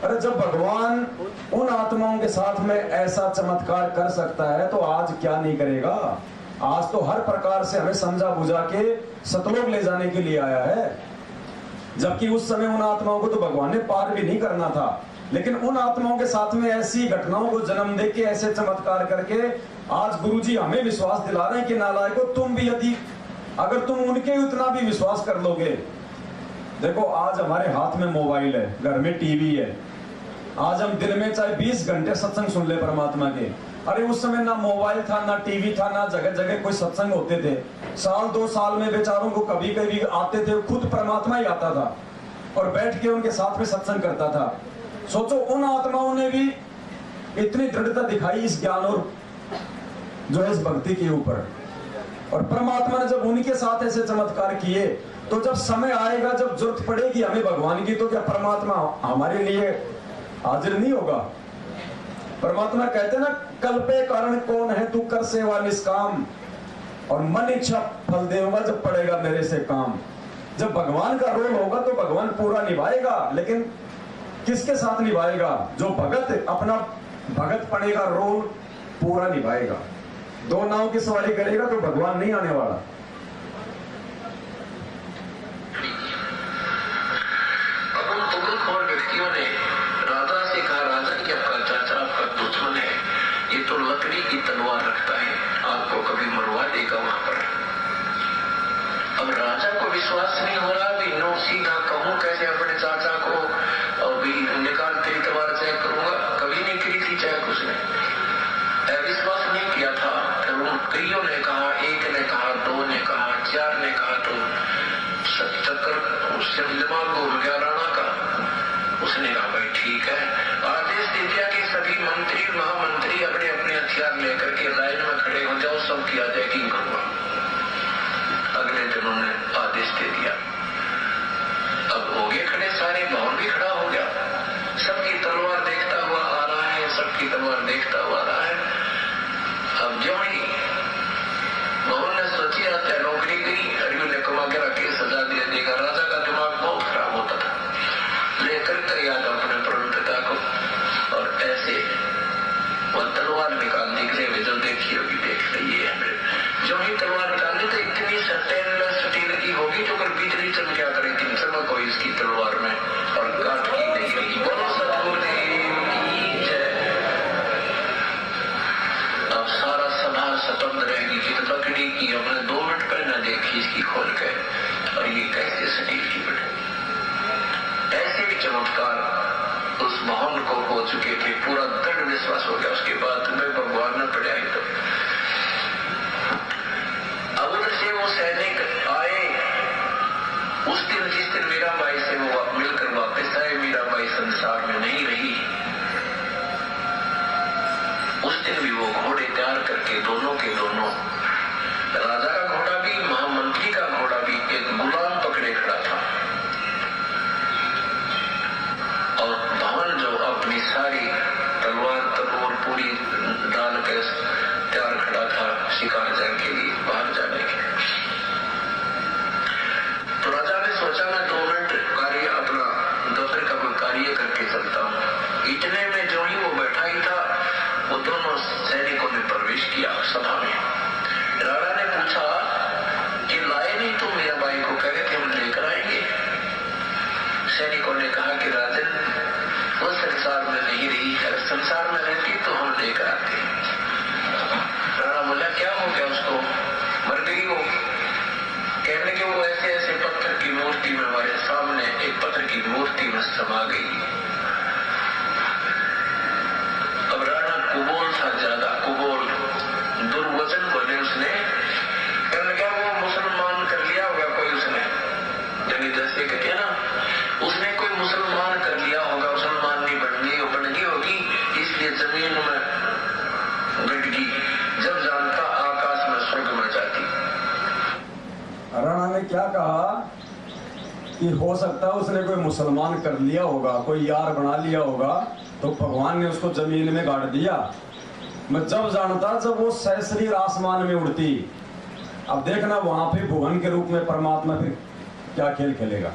अरे जब भगवान उन आत्माओं के साथ में ऐसा चमत्कार कर सकता है तो आज क्या नहीं करेगा। आज तो हर प्रकार से हमें समझा बुझा के सतलोक ले जाने के लिए आया है, जबकि उस समय उन आत्माओं को तो भगवान ने पार भी नहीं करना था। लेकिन उन आत्माओं के साथ में ऐसी घटनाओं को जन्म दे के ऐसे चमत्कार करके आज गुरुजी हमें विश्वास दिला रहे हैं कि नालायकों, तुम भी यदि अगर तुम उनके उतना भी विश्वास कर लोगे। देखो आज हमारे हाथ में मोबाइल है, घर में टीवी है, आज हम दिन में चाहे 20 घंटे सत्संग सुन ले परमात्मा के, अरे उस समय ना मोबाइल था, ना टीवी था, ना जगह जगह कोई सत्संग होते थे। साल 2 साल में बेचारों को कभी कभी आते थे, खुद परमात्मा ही आता था और बैठ के उनके साथ में सत्संग करता था। सोचो उन आत्माओं ने भी इतनी दृढ़ता दिखाई इस ज्ञान और जो है इस भक्ति के ऊपर, और परमात्मा ने जब उनके साथ ऐसे चमत्कार किए, तो जब समय आएगा, जब जरूरत पड़ेगी हमें भगवान की, तो क्या परमात्मा हमारे लिए हाजिर नहीं होगा? परमात्मा कहते ना, कल्पे कारण कौन है, तू कर सेवा निष्काम और मन इच्छा फल देगा जब पड़ेगा मेरे से काम। जब भगवान का रोल होगा तो भगवान पूरा निभाएगा, लेकिन किसके साथ निभाएगा? जो भगत अपना भगत पड़ेगा, रोल पूरा निभाएगा। 2 नाव की सवारी करेगा तो भगवान नहीं आने वाला। अब उन तुगलखोर व्यक्तियों ने राजा से कहा, राजा की आपका चाचा आपका दुश्मन है, ये तो लकड़ी की तलवार रखता है, आपको कभी मरवा देगा वहां पर। अब राजा को विश्वास नहीं हो रहा, भी नो सीधा कहूं कैसे अपने चाचा को, और भी निकाल तेरी तलवार चेक करूंगा, कभी नहीं करी थी चेक उसने, विश्वास नहीं किया था। फिर उन कईयों ने कहा, 1 ने कहा, 2 ने कहा, 4 ने कहा, तो चक्कर उससे दिमाग घूम गया राणा का। उसने कहा भाई ठीक है, आदेश दे दिया कि सभी मंत्री महामंत्री अपने अपने हथियार लेकर के लाइन में खड़े हो जाओ, सब किया जाए कि करूंगा। अगले दिन उन्होंने आदेश दे दिया। अब हो गए खड़े सारे, भवन भी खड़ा हो गया, सबकी तलवार देखता हुआ आ रहा है, सबकी तलवार देखता हुआ आ रहा है। अब जो ही भवन ने सोची आता नौकरी गई, अरबी ने कमा के रखे, सजा दे देगा। राजा का दिमाग बहुत खराब होता था, लेकर कर याद अपने परम पिता को, और ऐसे वो तलवार निकालने के लिए जो देखी होगी देख लीजिए। जो ही तलवार निकालनी तो इतनी स्टेनलेस की होगी जो कर बिजली चमका करेगी, चमक हो इसकी तलवार में, और काट की नहीं रही। बोलो सतगुरुदेव की जय। अब सारा सभा स्वतंत्र रहेगी कि लकड़ी की हमने 2 मिनट पहले देखी इसकी खोल के, और ये कैसे स्टील की बने। ऐसे भी चमत्कार उस भवन को हो चुके थे, पूरा दृढ़ विश्वास हो गया। उसके बाद में भगवान ने पढ़ाई, तो अब उधर से वो सैनिक आए। उस दिन जिस दिन मीराबाई से वो मिलकर वापस आए, मीराबाई संसार में नहीं रही। उस दिन भी वो घोड़े तैयार करके दोनों के दोनों, राजा का घोड़ा भी, महामंत्री का घोड़ा भी, एक गुलाम पकड़े खड़ा था। और भवन जो अपनी सारी तलवार तलवार पूरी डाल के तैयार खड़ा था शिकार जंग के लिए, बाहर जाने के। तो राजा ने सोचा मैं 2 मिनट कार्य अपना दफ्तर का कोई कार्य करके चलता हूँ। इतने में जो ही वो बैठा ही था, वो दोनों सैनिकों ने प्रवेश किया सभा में। राणा ने पूछा कि लाए नहीं तुम मीराबाई को? कह रहे थे हम लेकर आएंगे। सैनिकों ने कहा कि राजन वो संसार में नहीं रही है, संसार में रहती तो हम लेकर आते। राणा बोला क्या हो गया उसको, मर गई वो? कहने के वो ऐसे ऐसे पत्थर की मूर्ति में, हमारे सामने एक पत्थर की मूर्ति में समा गई। अब राणा कुबोल था, ज्यादा कुबोल, दुर्वचन बोले उसने। कहने क्या वो मुसलमान कर लिया होगा कोई उसने, यानी जैसे कहते ना, उसने कोई मुसलमान कर लिया होगा, मुसलमान नहीं बन गई होगी, इसलिए जमीन में गट गई, जब जानता आकाश में स्वर्ग में जाती। राणा ने क्या कहा कि हो सकता है उसने कोई मुसलमान कर लिया होगा, कोई यार बना लिया होगा, तो भगवान ने उसको जमीन में गाड़ दिया। मैं जब जानता जब वो सहस्रीर आसमान में उड़ती। अब देखना वहां पे भुवन के रूप में परमात्मा फिर क्या खेल खेलेगा।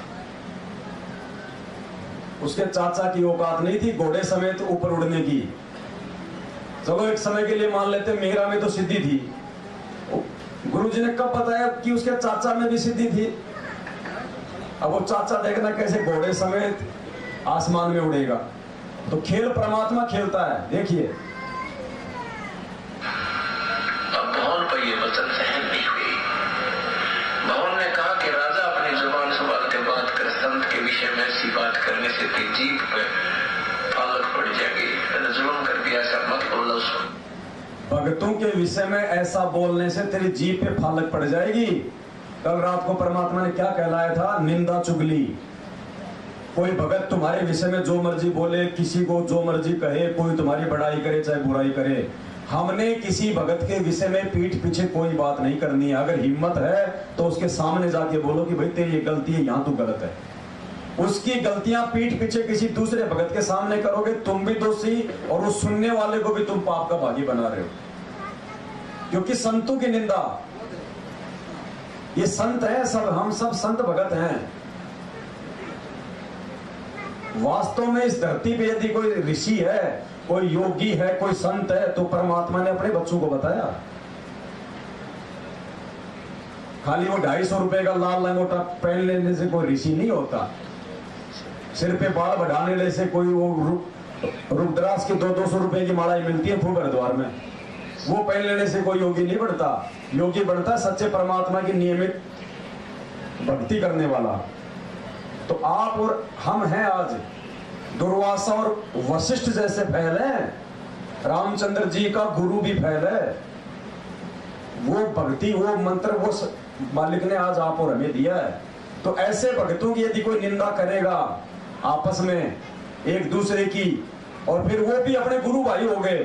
उसके चाचा की औकात नहीं थी घोड़े समेत ऊपर उड़ने की। चलो एक समय के लिए मान लेते मीरा में तो सिद्धि थी, गुरुजी ने कब बताया कि उसके चाचा में भी सिद्धि थी? अब वो चाचा देखना कैसे घोड़े समेत आसमान में उड़ेगा। तो खेल परमात्मा खेलता है, देखिए। अब भवन पर ये वचन सहन नहीं हुई। भवन ने कहा कि राजा अपनी जुबान संभाल के बात कर, संत के विषय में ऐसी बात करने से तेरी जीभ पे फालक पड़ जाएगी, जुल्म कर दिया, ऐसा मत बोलो उसको। भक्तों के विषय में ऐसा बोलने से तेरी जीभ पे फालक पड़ जाएगी। कल रात को परमात्मा ने क्या कहलाया था? निंदा चुगली। कोई भगत तुम्हारे विषय में जो मर्जी बोले, किसी को जो मर्जी कहे, कोई तुम्हारी बड़ाई करे चाहे बुराई करे, हमने किसी भगत के विषय में पीठ पीछे कोई बात नहीं करनी है। अगर हिम्मत है तो उसके सामने जाके बोलो कि भाई तेरी ये गलती है, यहाँ तू गलत है। उसकी गलतियां पीठ पीछे किसी दूसरे भगत के सामने करोगे, तुम भी दोषी और उस सुनने वाले को भी तुम पाप का भागी बना रहे हो। क्योंकि संतों की निंदा, ये संत है सब, हम सब संत भगत हैं। वास्तव में इस धरती पे यदि कोई ऋषि है, कोई योगी है, कोई संत है, तो परमात्मा ने अपने बच्चों को बताया। खाली वो 250 रुपए का लाल लंगोटा पहन लेने से कोई ऋषि नहीं होता। सिर पे बाल बढ़ाने से कोई वो रुद्राक्ष की 200-200 रुपए की माला मिलती है खूब हरिद्वार में, वो पहन लेने से कोई योगी नहीं बढ़ता। योगी बढ़ता है सच्चे परमात्मा की नियमित भक्ति करने वाला। तो आप और हम हैं आज दुर्वासा और वशिष्ठ जैसे फैले, रामचंद्र जी का गुरु भी फैले। वो भक्ति, वो मंत्र, वो मालिक ने आज आप और हमें दिया है। तो ऐसे भक्तों की यदि कोई निंदा करेगा आपस में एक दूसरे की, और फिर वो भी अपने गुरु भाई हो गए,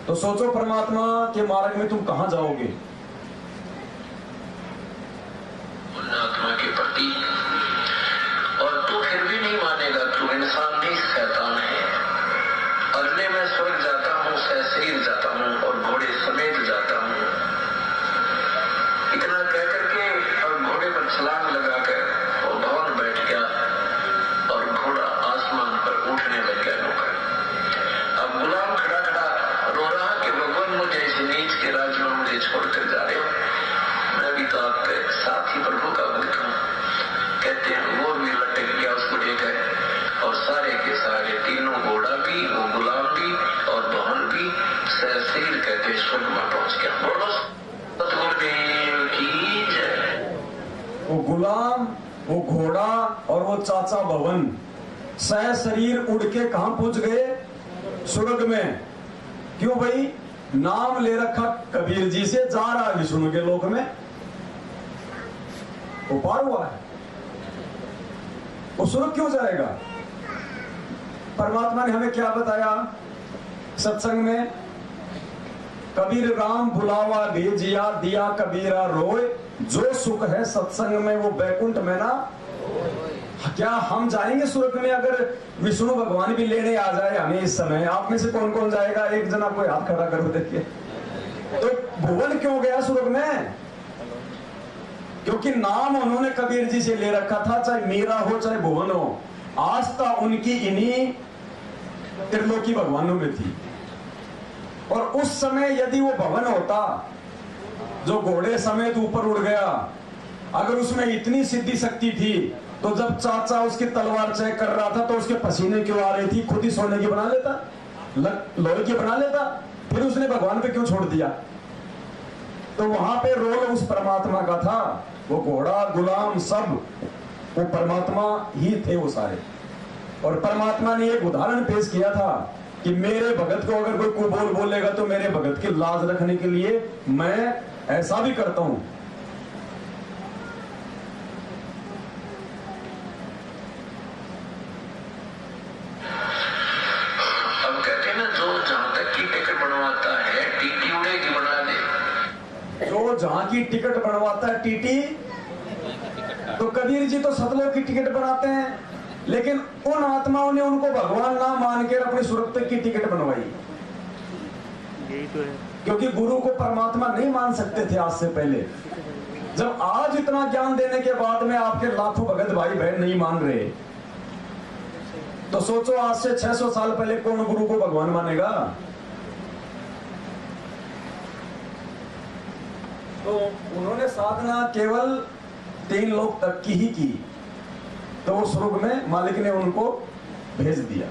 तो सोचो परमात्मा के मार्ग में तुम कहां जाओगे। आत्मा के प्रति, और तू फिर भी नहीं मानेगा, तू इंसान नहीं शैतान है। अगले मैं स्वर्ग जाता हूँ, सहशरीर जाता हूँ और घोड़े समेत जाता हूँ। इतना कह करके और घोड़े पर छलांग लगाकर वो भवन बैठ गया और घोड़ा आसमान पर उठने लग गया नौकर। अब गुलाम खड़ा खड़ा रो रहा कि भगवान मुझे इस नीच के राज में मुझे छोड़कर जा रहे हो, मैं भी तो आपके साथ ही प्रभु का भक्त हूँ। कहते हैं वो भी लटक गया उसको लेकर, और सारे के सारे तीनों, घोड़ा भी, वो गुलाम भी और बहन भी, सहशरीर कहते स्वर्ग में पहुंच गया। बोलो सतगुरुदेव की जय। वो गुलाम, वो घोड़ा और वो चाचा भवन सहशरीर उड़ के कहां पहुंच गए? स्वर्ग में। क्यों भाई? नाम ले रखा कबीर जी से, जा रहा विष्णु के लोक में, वो पार हुआ है। वो स्वर्ग क्यों जाएगा? परमात्मा ने हमें क्या बताया सत्संग में? कबीर राम बुलावा भेजिया, दिया कबीरा रोए, जो सुख है सत्संग में वो बैकुंठ में ना। क्या हम जाएंगे स्वर्ग में अगर विष्णु भगवान भी लेने आ जाए हमें इस समय? आप में से कौन कौन जाएगा? एक जना कोई हाथ खड़ा करो देखिए। तो भुवन क्यों गया स्वर्ग में? क्योंकि नाम उन्होंने कबीर जी से ले रखा था, चाहे मीरा हो चाहे भुवन हो। आस्था उनकी इन्हीं त्रिलोकी भगवानों में थी। और उस समय यदि वो भवन होता जो घोड़े समेत ऊपर उड़ गया, अगर उसमें इतनी सिद्धि शक्ति थी, तो जब चाचा उसकी तलवार चेक कर रहा था तो उसके पसीने क्यों आ रही थी? खुद ही सोने की बना लेता, लोहे की बना लेता, फिर उसने भगवान पे क्यों छोड़ दिया? तो वहां पे रोल उस परमात्मा का था। वो घोड़ा, गुलाम, सब वो परमात्मा ही थे वो सारे। और परमात्मा ने एक उदाहरण पेश किया था कि मेरे भगत को अगर कोई कुबोल बोलेगा तो मेरे भगत की लाज रखने के लिए मैं ऐसा भी करता हूं। अब कहते हैं ना, जो जहां तक की टिकट बनवाता है टीटी उड़े की बना दे। जो जहां की टिकट बनवाता है टीटी, तो कबीर जी तो सतलोक की टिकट बनाते हैं, लेकिन उन आत्माओं ने उनको भगवान ना मान के अपनी सुरक्षा की टिकट बनवाई। यही तो है। क्योंकि गुरु को परमात्मा नहीं मान सकते थे आज से पहले। जब आज इतना ज्ञान देने के बाद में आपके लाखों भगत भाई बहन नहीं मान रहे, तो सोचो आज से 600 साल पहले कौन गुरु को भगवान मानेगा? तो उन्होंने साधना केवल 3 लोग तक की ही की, तो वो स्वर्ग में मालिक ने उनको भेज दिया।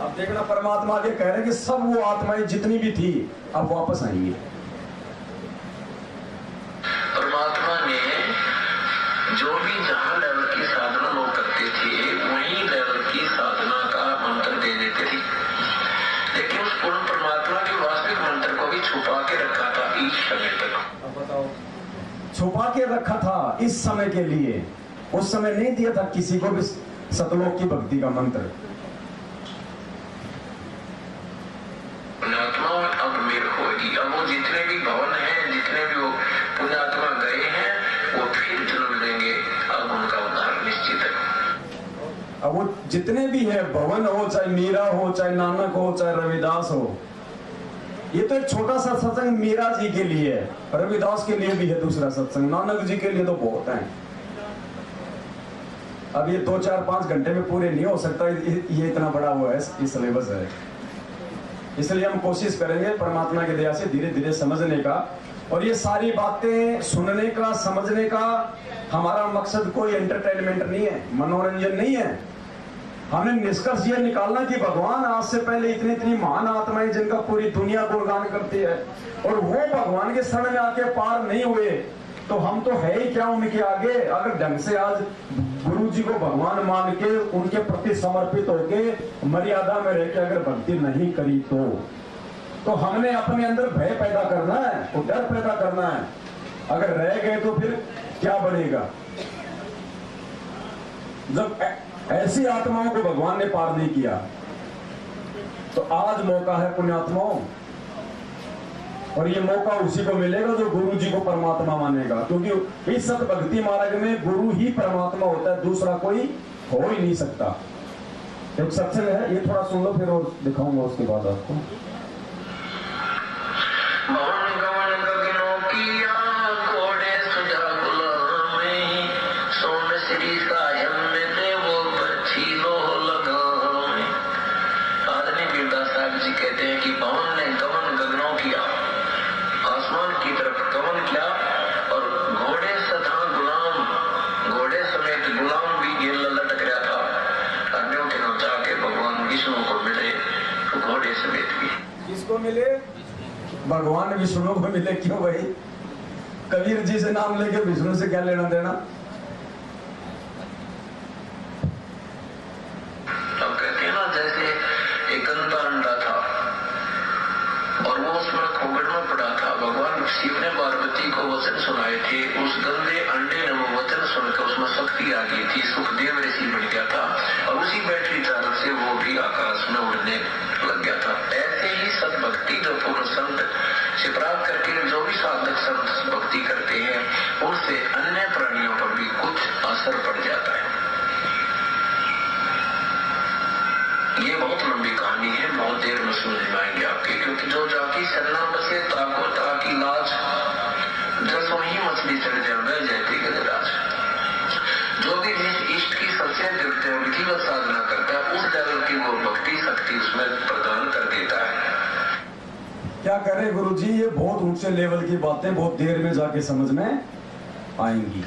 अब देखना परमात्मा ये कह रहे हैं कि सब वो आत्माएं जितनी भी थी अब वापस आएंगी। परमात्मा ने जो भी जहां लेवल की साधना लोग करते थे वही लेवल की साधना का मंत्र दे देते थे, लेकिन उस पूर्ण परमात्मा छुपा के रखा था इस समय तक। अब बताओ, छुपा के रखा था इस समय के लिए, उस समय नहीं दिया था किसी को भी सतलोक की भक्ति का मंत्र। पुण्यात्मा अब मेरे होगी, अब वो जितने भी भवन हैं, जितने भी वो पुण्यात्मा गए हैं, वो फिर जन्म लेंगे, अब उनका उद्धार निश्चित है। अब वो जितने भी है, भवन हो, चाहे मीरा हो, चाहे नानक हो, चाहे रविदास हो, ये तो एक छोटा सा सत्संग मीरा जी के लिए है, रविदास के लिए भी है दूसरा सत्संग, नानक जी के लिए तो बहुत है। अब ये 2, 4, 5 घंटे में पूरे नहीं हो सकता, ये इतना बड़ा हुआ है, ये सिलेबस है। इसलिए हम कोशिश करेंगे परमात्मा की दया से धीरे धीरे समझने का, और ये सारी बातें सुनने का, समझने का हमारा मकसद कोई एंटरटेनमेंट नहीं है, मनोरंजन नहीं है। हमें निष्कर्ष ये निकालना कि भगवान आज से पहले इतनी इतनी महान आत्माएं जिनका पूरी दुनिया गुणगान करती है, और वो भगवान के शरण में आके पार नहीं हुए, तो हम तो है ही क्या उनके आगे। अगर ढंग से आज गुरु जी को भगवान मान के उनके प्रति समर्पित होके मर्यादा में रह के अगर भक्ति नहीं करी, तो हमने अपने अंदर भय पैदा करना है, तो डर पैदा करना है। अगर रह गए तो फिर क्या बनेगा। जब ऐसी आत्माओं को भगवान ने पार नहीं किया, तो आज मौका है पुण्यात्माओं, और ये मौका उसी को मिलेगा जो गुरु जी को परमात्मा मानेगा, क्योंकि इस सत भक्ति मार्ग में गुरु ही परमात्मा होता है, दूसरा कोई हो ही नहीं सकता। एक सत्संग है, ये थोड़ा सुन लो, फिर और दिखाऊंगा उसके बाद आपको। कहते हैं कि पवन ने गमन गगनों किया, आसमान की तरफ गमन किया, और घोड़े सदा गुलाम, घोड़े समेत गुलाम भी ये लटक रहा था। अन्यों के नाम जाके भगवान विष्णु को मिले, तो घोड़े समेत भी। किसको मिले? भगवान विष्णु को मिले। क्यों भाई? कबीर जी से नाम लेके विष्णु से क्या लेना देना? अब कहते हैं ना, जैसे एक गंदा अंडा था और वो उसमें खोगड़ में पड़ा था। भगवान शिव ने पार्वती को वचन सुनाए थे, उस गंदे अंडे ने वो वचन सुनकर उसमें शक्ति आ गई थी, सुखदेव ऋषि बन गया था, और उसी बैटरी चालक से वो भी आकाश में उड़ने लग गया था। ऐसे ही सतभक्ति जो पूर्ण संत से प्राप्त करके जो भी साधक संत भक्ति करते हैं, उनसे अन्य प्राणियों पर भी कुछ असर पड़ जाता है। ये बहुत लंबी कहानी है, बहुत देर में समझ में आएंगे आपके, क्योंकि जो जाकी शरणा बसे ताको ताकी लाज, जसो ही मछली चढ़ जाए जयती गजराज। जो भी जिस इष्ट की सबसे दिव्य विधिवत साधना करता है, उस लेवल की वो भक्ति शक्ति उसमें प्रदान कर देता है। क्या करे गुरु जी, ये बहुत ऊंचे लेवल की बातें बहुत देर में जाके समझ में आएंगी।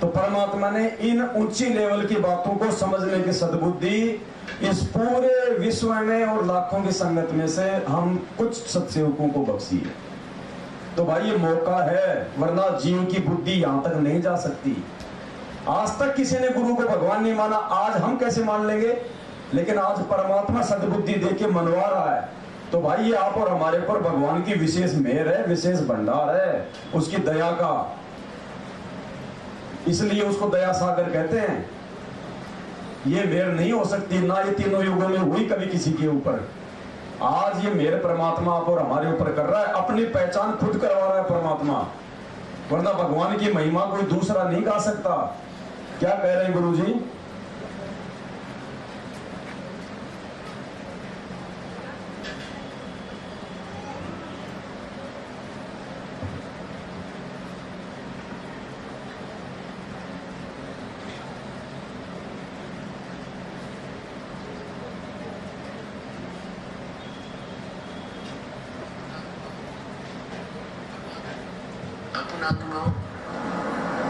तो परमात्मा ने इन ऊंची लेवल की बातों को समझने की सद्बुद्धि इस पूरे विश्व में और लाखों की संगत में से हम कुछ सत्सेवकों को बख्शी है। तो भाई ये मौका है, वरना जीव की बुद्धि यहां तक नहीं जा सकती। आज तक किसी ने गुरु को भगवान नहीं माना, आज हम कैसे मान लेंगे? लेकिन आज परमात्मा सद्बुद्धि देके मनवा रहा है। तो भाई ये आप और हमारे पर भगवान की विशेष मेहर है, विशेष भंडार है उसकी दया का, इसलिए उसको दया सागर कहते हैं। ये मेहर नहीं हो सकती, ना ये तीनों युगों में हुई कभी किसी के ऊपर। आज ये मेहर परमात्मा आप और हमारे ऊपर कर रहा है, अपनी पहचान खुद करवा रहा है परमात्मा, वरना भगवान की महिमा कोई दूसरा नहीं गा सकता। क्या कह रहे हैं गुरु जी?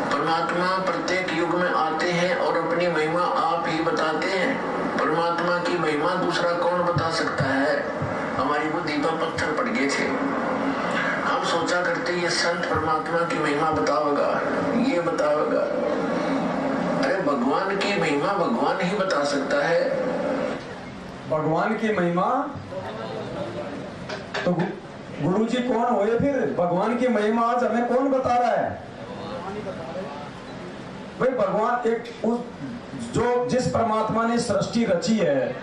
परमात्मा प्रत्येक युग में आते हैं और अपनी महिमा आप ही बताते हैं। परमात्मा की महिमा दूसरा कौन बता सकता है? हमारी बुद्धि पर पत्थर पड़ गए थे, हम सोचा करते ये संत परमात्मा की महिमा बताओगा, ये बताओगा। अरे भगवान की महिमा भगवान ही बता सकता है। भगवान की महिमा तो गुरुजी कौन हुए फिर? भगवान की महिमा आज हमें कौन बता रहा है? भाई भगवान एक जो जिस परमात्मा ने सृष्टि रची है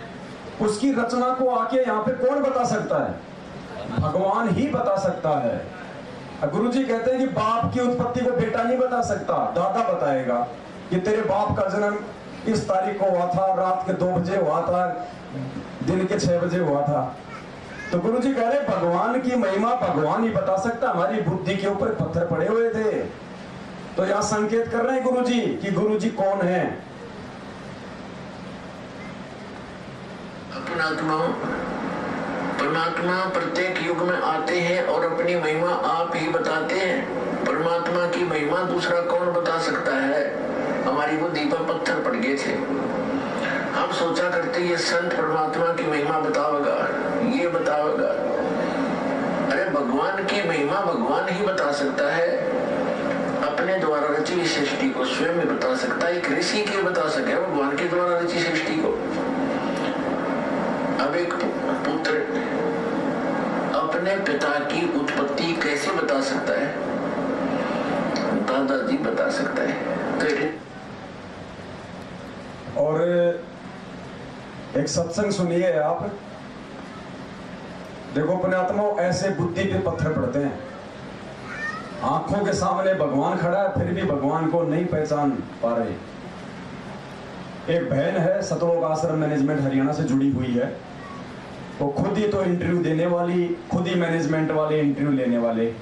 उसकी रचना को आके यहाँ पे कौन बता सकता है? भगवान ही बता सकता है। गुरुजी कहते हैं कि बाप की उत्पत्ति को बेटा नहीं बता सकता, दादा बताएगा कि तेरे बाप का जन्म इस तारीख को हुआ था, रात के 2 बजे हुआ था, दिन के 6 बजे हुआ था। तो गुरुजी कह रहे भगवान की महिमा भगवान ही बता सकता, हमारी बुद्धि के ऊपर पत्थर पड़े हुए थे। तो यहां संकेत कर रहे हैं गुरुजी कि गुरुजी कौन है। परमात्मा प्रत्येक युग में आते हैं और अपनी महिमा आप ही बताते हैं। परमात्मा की महिमा दूसरा कौन बता सकता है? हमारी बुद्धि पर पत्थर पड़ गए थे। हम सोचा करते ये संत परमात्मा की महिमा बतावेगा, ये बतावेगा। अरे भगवान की महिमा भगवान ही बता सकता है, अपने द्वारा रची सृष्टि को स्वयं ही बता सकता है। एक ऋषि के बता सके भगवान के द्वारा रची सृष्टि को। अब एक पुत्र अपने पिता की उत्पत्ति कैसे बता सकता है? दादाजी बता सकता है। और एक सत्संग सुनिए आप, देखो अपने आत्मा ऐसे बुद्धि पे पत्थर पड़ते हैं। आंखों के सामने भगवान खड़ा है फिर भी भगवान को नहीं पहचान पा रहे। एक बहन है सतलोक आश्रम मैनेजमेंट हरियाणा से जुड़ी हुई है, वो खुद ही तो इंटरव्यू देने वाली, खुद ही मैनेजमेंट वाले इंटरव्यू लेने वाले।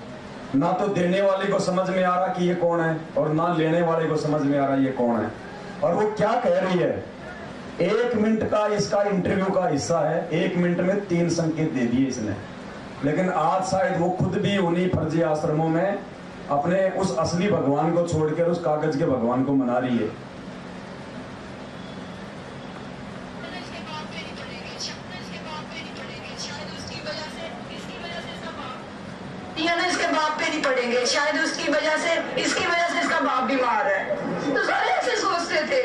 ना तो देने वाले को समझ में आ रहा कि ये कौन है और ना लेने वाले को समझ में आ रहा ये कौन है। और वो क्या कह रही है, 1 मिनट का इसका इंटरव्यू का हिस्सा है, 1 मिनट में 3 संकेत दे दिए इसने। लेकिन आज शायद वो खुद भी उन्हीं फर्जी आश्रमों में अपने उस असली भगवान को छोड़कर उस कागज के भगवान को मना रही है। इसके बाप पे नहीं पड़ेंगे, शायद उसकी वजह से, इसकी वजह से इसका बाप बीमार है। तो सारे ऐसे सोचते थे।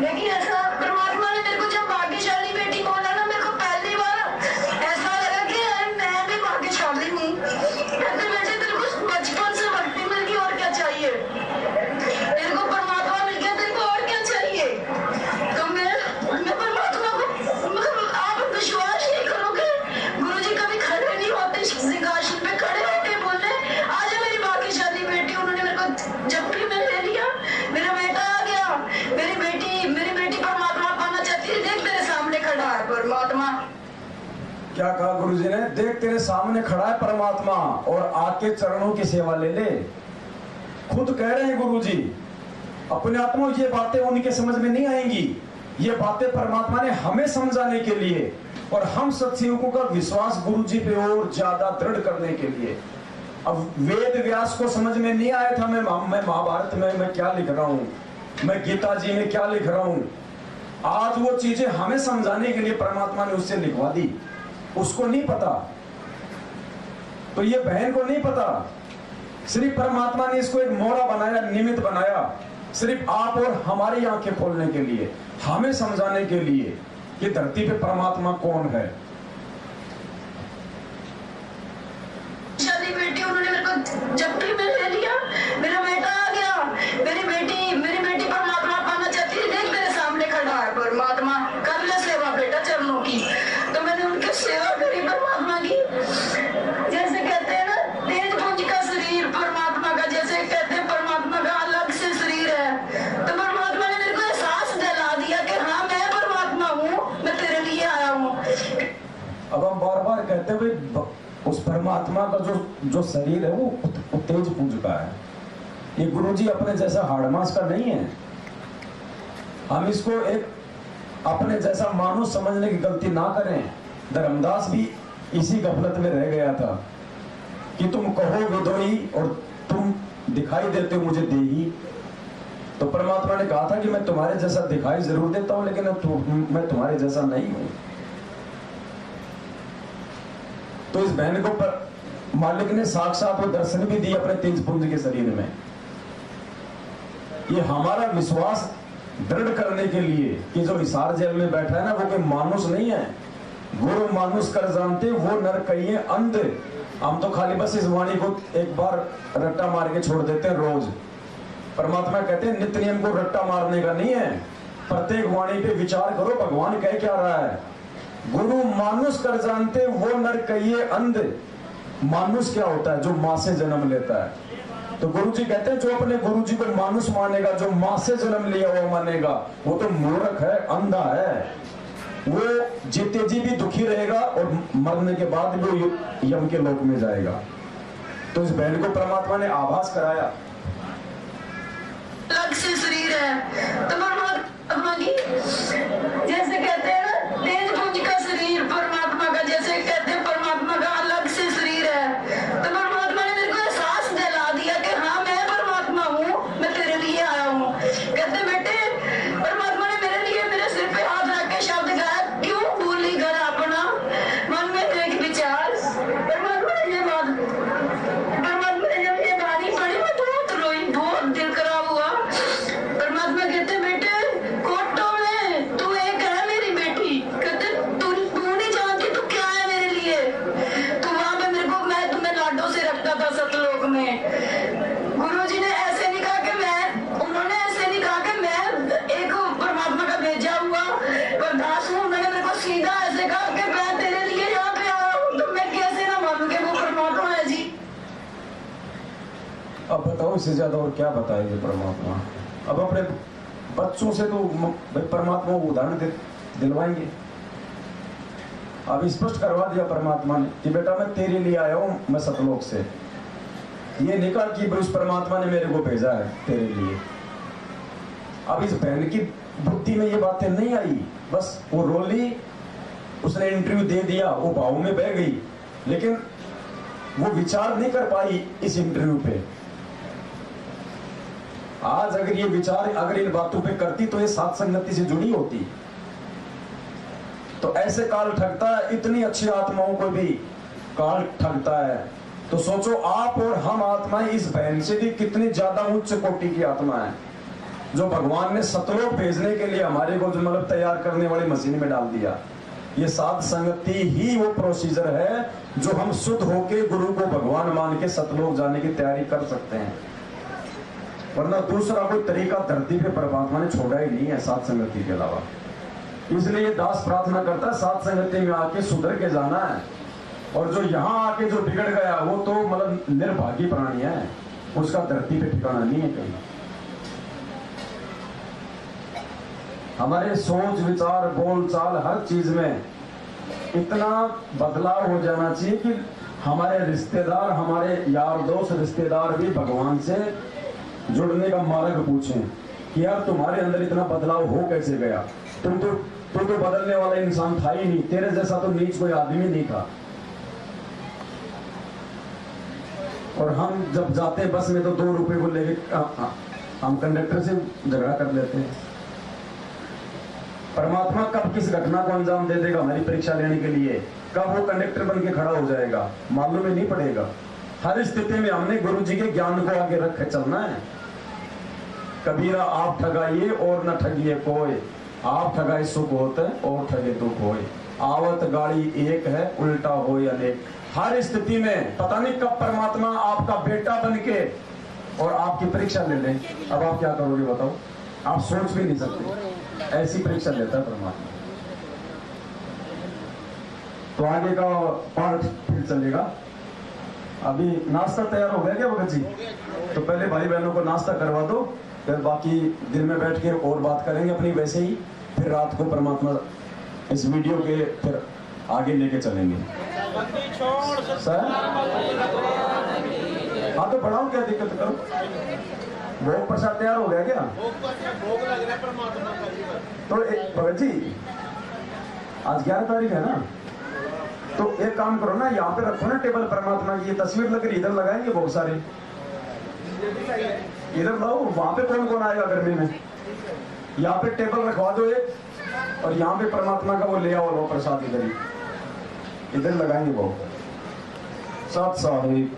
लेकिन ऐसा परमात्मा ने मेरे को जब भाग्यशाली बेटी बोला ना, मेरे को पहली बार ऐसा लगा कि मैं भी भाग्यशाली हूँ। कहते बेटे तेरे को बचपन से भक्ति मिल गई, और क्या चाहिए? तेरे को परमात्मा मिल गया, तेरे को और क्या चाहिए? तो मैं परमात्मा को, मतलब आप विश्वास नहीं करोगे, गुरुजी कभी खड़े नहीं होते सिंहासन पे, खड़े होके बोले आज मेरी भाग्यशाली बेटी। उन्होंने मेरे को जब भी मैं ले लिया, मेरा बेटा आ गया, मेरी बेटी परमात्मा पाना चाहती है, देख तेरे सामने खड़ा है परमात्मा। क्या कहा गुरुजी ने? देख तेरे सामने खड़ा है परमात्मा और आके चरणों की सेवा ले ले। खुद कह रहे हैं गुरुजी अपने आत्मा, ये बातें उनके समझ में नहीं आएंगी, ये बातें परमात्मा ने हमें समझाने के लिए और हम सत्सेवकों का विश्वास गुरुजी पे और ज्यादा दृढ़ करने के लिए। अब वेद व्यास को समझ में नहीं आया था मैं महाभारत में मैं क्या लिख रहा हूं, मैं गीता जी में क्या लिख रहा हूं। आज वो चीजें हमें समझाने के लिए परमात्मा ने उससे लिखवा दी। उसको नहीं पता, तो ये बहन को नहीं पता। सिर्फ परमात्मा ने इसको एक मोड़ा बनाया, निमित्त बनाया, सिर्फ आप और हमारी आंखें खोलने के लिए, हमें समझाने के लिए कि धरती पे परमात्मा कौन है। शादी बेटी, उन्होंने मेरे को जब भी मैं ले लिया, मेरा बेटा आ गया, मेरी बेटी परमात्मा पाना चाहती है, देख मेरे सामने खड़ा है परमात्मा, कर ले सेवा बेटा चरणों की। तो मैंने उनकी सेवा करी परमात्मा की। जैसे कहते हैं ना तेज पुंज का शरीर परमात्मा का, जैसे कहते हैं परमात्मा का अलग से शरीर है, तो परमात्मा ने मेरे को एहसास दिला दिया कि हाँ मैं परमात्मा हूँ, मैं तेरे लिए आया हूँ। अब हम बार बार कहते हैं भाई उस परमात्मा का जो शरीर है वो तेज पुंज का है। ये गुरुजी अपने जैसा हाड़मास का नहीं है। हम इसको एक अपने जैसा मानुष समझने की गलती ना करें। धर्मदास भी इसी गफलत में रह गया था कि तुम कहो विदोई और तुम दिखाई देते हो मुझे देही। तो परमात्मा ने कहा था कि मैं तुम्हारे जैसा दिखाई जरूर देता हूं, लेकिन मैं तुम्हारे जैसा नहीं हूं। तो इस बहन को मालिक ने साक्षात वो दर्शन भी दिए अपने तेज पुंज के शरीर में। ये हमारा विश्वास दृढ़ करने के लिए कि जो हिसार जेल में बैठा है ना, वो कोई मानुष नहीं है। गुरु मानुष कर जानते वो नर कहिए अंध, हम तो खाली बस इस वाणी को एक बार रट्टा मार के छोड़ देते हैं रोज। परमात्मा कहते हैं नित्य नियम को रट्टा मारने का नहीं है, प्रत्येक वाणी पे विचार करो भगवान कह क्या रहा है। गुरु मानुष कर जानते वो नर कहिए अंध। मानुष क्या होता है? जो माँ से जन्म लेता है। तो गुरु जी कहते हैं जो अपने गुरु जी को मानुष मानेगा, जो माँ से जन्म लिया हुआ मानेगा, वो तो मूर्ख है, अंधा है। वो जीते जी भी दुखी रहेगा और मरने के बाद भी वो यम के लोक में जाएगा। तो इस बहन को परमात्मा ने आभास कराया। अलग से शरीर है तो परमात्मा की, जैसे कहते हैं ना तेज पुंज का शरीर परमात्मा का, जैसे कहते हैं परमात्मा का अलग से शरीर है। तो परमात्मा ने मेरे को एहसास दिला दिया कि हाँ मैं परमात्मा हूँ, मैं तेरे लिए आया हूँ। कहते बेटे परमात्मा ने मेरे लिए मेरे सिर पे हाथ रख के शब्द गाया, क्यों भूली घर अपना मन में एक विचार। परमात्मा ने ये बात, परमात्मा ने जब ये बानी पड़ी मैं बहुत रोई, बहुत दिल खराब हुआ। परमात्मा कहते बेटे कोटों में तू एक है मेरी बेटी, कहते तू नहीं जानती तू क्या है मेरे लिए। तू वहां पे मेरे को, मैं तुम्हें लाडों से रखता था सतलोक में। गुरुजी ने ऐसे नहीं कहा कि मैं, उन्होंने ऐसे नहीं कहा कि मैं एक परमात्मा का भेजा हुआ बर्दाश्त हूँ। उन्होंने मेरे को सीधा ऐसे कहा कि मैं तेरे लिए यहाँ पे आया हूँ, तो मैं कैसे ना मानूं कि वो परमात्मा है जी। अब बताओ इससे ज्यादा और क्या बताएंगे परमात्मा। अब अपने बच्चों से तो भाई परमात्मा को उदाहरण दिलवाएंगे। अब स्पष्ट करवा दिया परमात्मा ने कि बेटा मैं तेरे लिए आया हूं, मैं सतलोक से। ये नहीं कहा कि उस परमात्मा ने मेरे को भेजा है तेरे लिए। अब इस बहन की बुद्धि में ये बातें नहीं आई, बस वो रोली, उसने इंटरव्यू दे दिया, वो भाव में बह गई, लेकिन वो विचार नहीं कर पाई इस इंटरव्यू पे। आज अगर ये विचार, अगर इन बातों पे करती तो ये साथ संगति से जुड़ी होती। तो ऐसे काल ठगता है, इतनी अच्छी आत्माओं को भी काल ठगता है। तो सोचो आप और हम आत्माएं इस बहन से भी कितनी ज्यादा उच्च कोटि की आत्मा है, जो भगवान ने सतलोक भेजने के लिए हमारे को जो मतलब तैयार करने वाली मशीन में डाल दिया। ये साध संगति ही वो प्रोसीजर है जो हम शुद्ध होके गुरु को भगवान मान के सतलोक जाने की तैयारी कर सकते हैं। वरना दूसरा कोई तरीका धरती पे परमात्मा ने छोड़ा ही नहीं है साध संगति के अलावा। इसलिए दास प्रार्थना करता है साध संगति में आके सुधर के जाना है। और जो यहाँ आके जो बिगड़ गया वो तो मतलब निर्भागी प्राणी है, उसका धरती पे ठिकाना नहीं है कहीं। हमारे सोच विचार बोल चाल हर चीज में इतना बदलाव हो जाना चाहिए कि हमारे रिश्तेदार, हमारे यार दोस्त रिश्तेदार भी भगवान से जुड़ने का मार्ग पूछें कि यार तुम्हारे अंदर इतना बदलाव हो कैसे गया। तुम तो बदलने वाला इंसान था ही नहीं, तेरे जैसा तो नीच कोई आदमी नहीं था। और हम जब जाते हैं बस में तो 2 रुपए को लेके हम कंडक्टर से झगड़ा कर लेते हैं। परमात्मा कब किस घटना को अंजाम दे देगा हमारी परीक्षा लेने के लिए, कब वो कंडक्टर बन के खड़ा हो जाएगा मालूम ही नहीं पड़ेगा। हर स्थिति में हमने गुरु जी के ज्ञान को आगे रख के चलना है। कबीरा आप ठगाइए और न ठगिए कोई, आप ठगाए सुख होते और ठगे दुख होए। आवत गाड़ी एक है उल्टा हो अनेक। हर स्थिति में पता नहीं कब परमात्मा आपका बेटा बन के और आपकी परीक्षा ले ले। अब आप क्या करोगे बताओ, आप सोच भी नहीं सकते, ऐसी परीक्षा लेता है परमात्मा। तो आगे का पाठ फिर चलेगा। अभी नाश्ता तैयार हो गया क्या भगत जी? तो पहले भाई बहनों को नाश्ता करवा दो, फिर बाकी दिन में बैठ के और बात करेंगे अपनी वैसे ही। फिर रात को परमात्मा इस वीडियो के फिर आगे लेके चलेंगे। सर हाँ तो बढ़ाओ, क्या दिक्कत करो। भोग प्रसाद तैयार हो गया क्या? भोग लग रहा है परमात्मा का। तो भगत जी आज 11 तारीख है ना, तो एक काम करो ना, यहाँ पे रखो ना टेबल परमात्मा की। ये तस्वीर लग रही, इधर लगाएंगे बहुत सारे, इधर लाओ। वहां पे कौन कौन आएगा गर्मी में? यहाँ पे टेबल रखवा दो एक, और यहाँ पे परमात्मा का वो ले आओ लो प्रसाद, इधर ही इधर लगाएंगे वो। सत साहिब।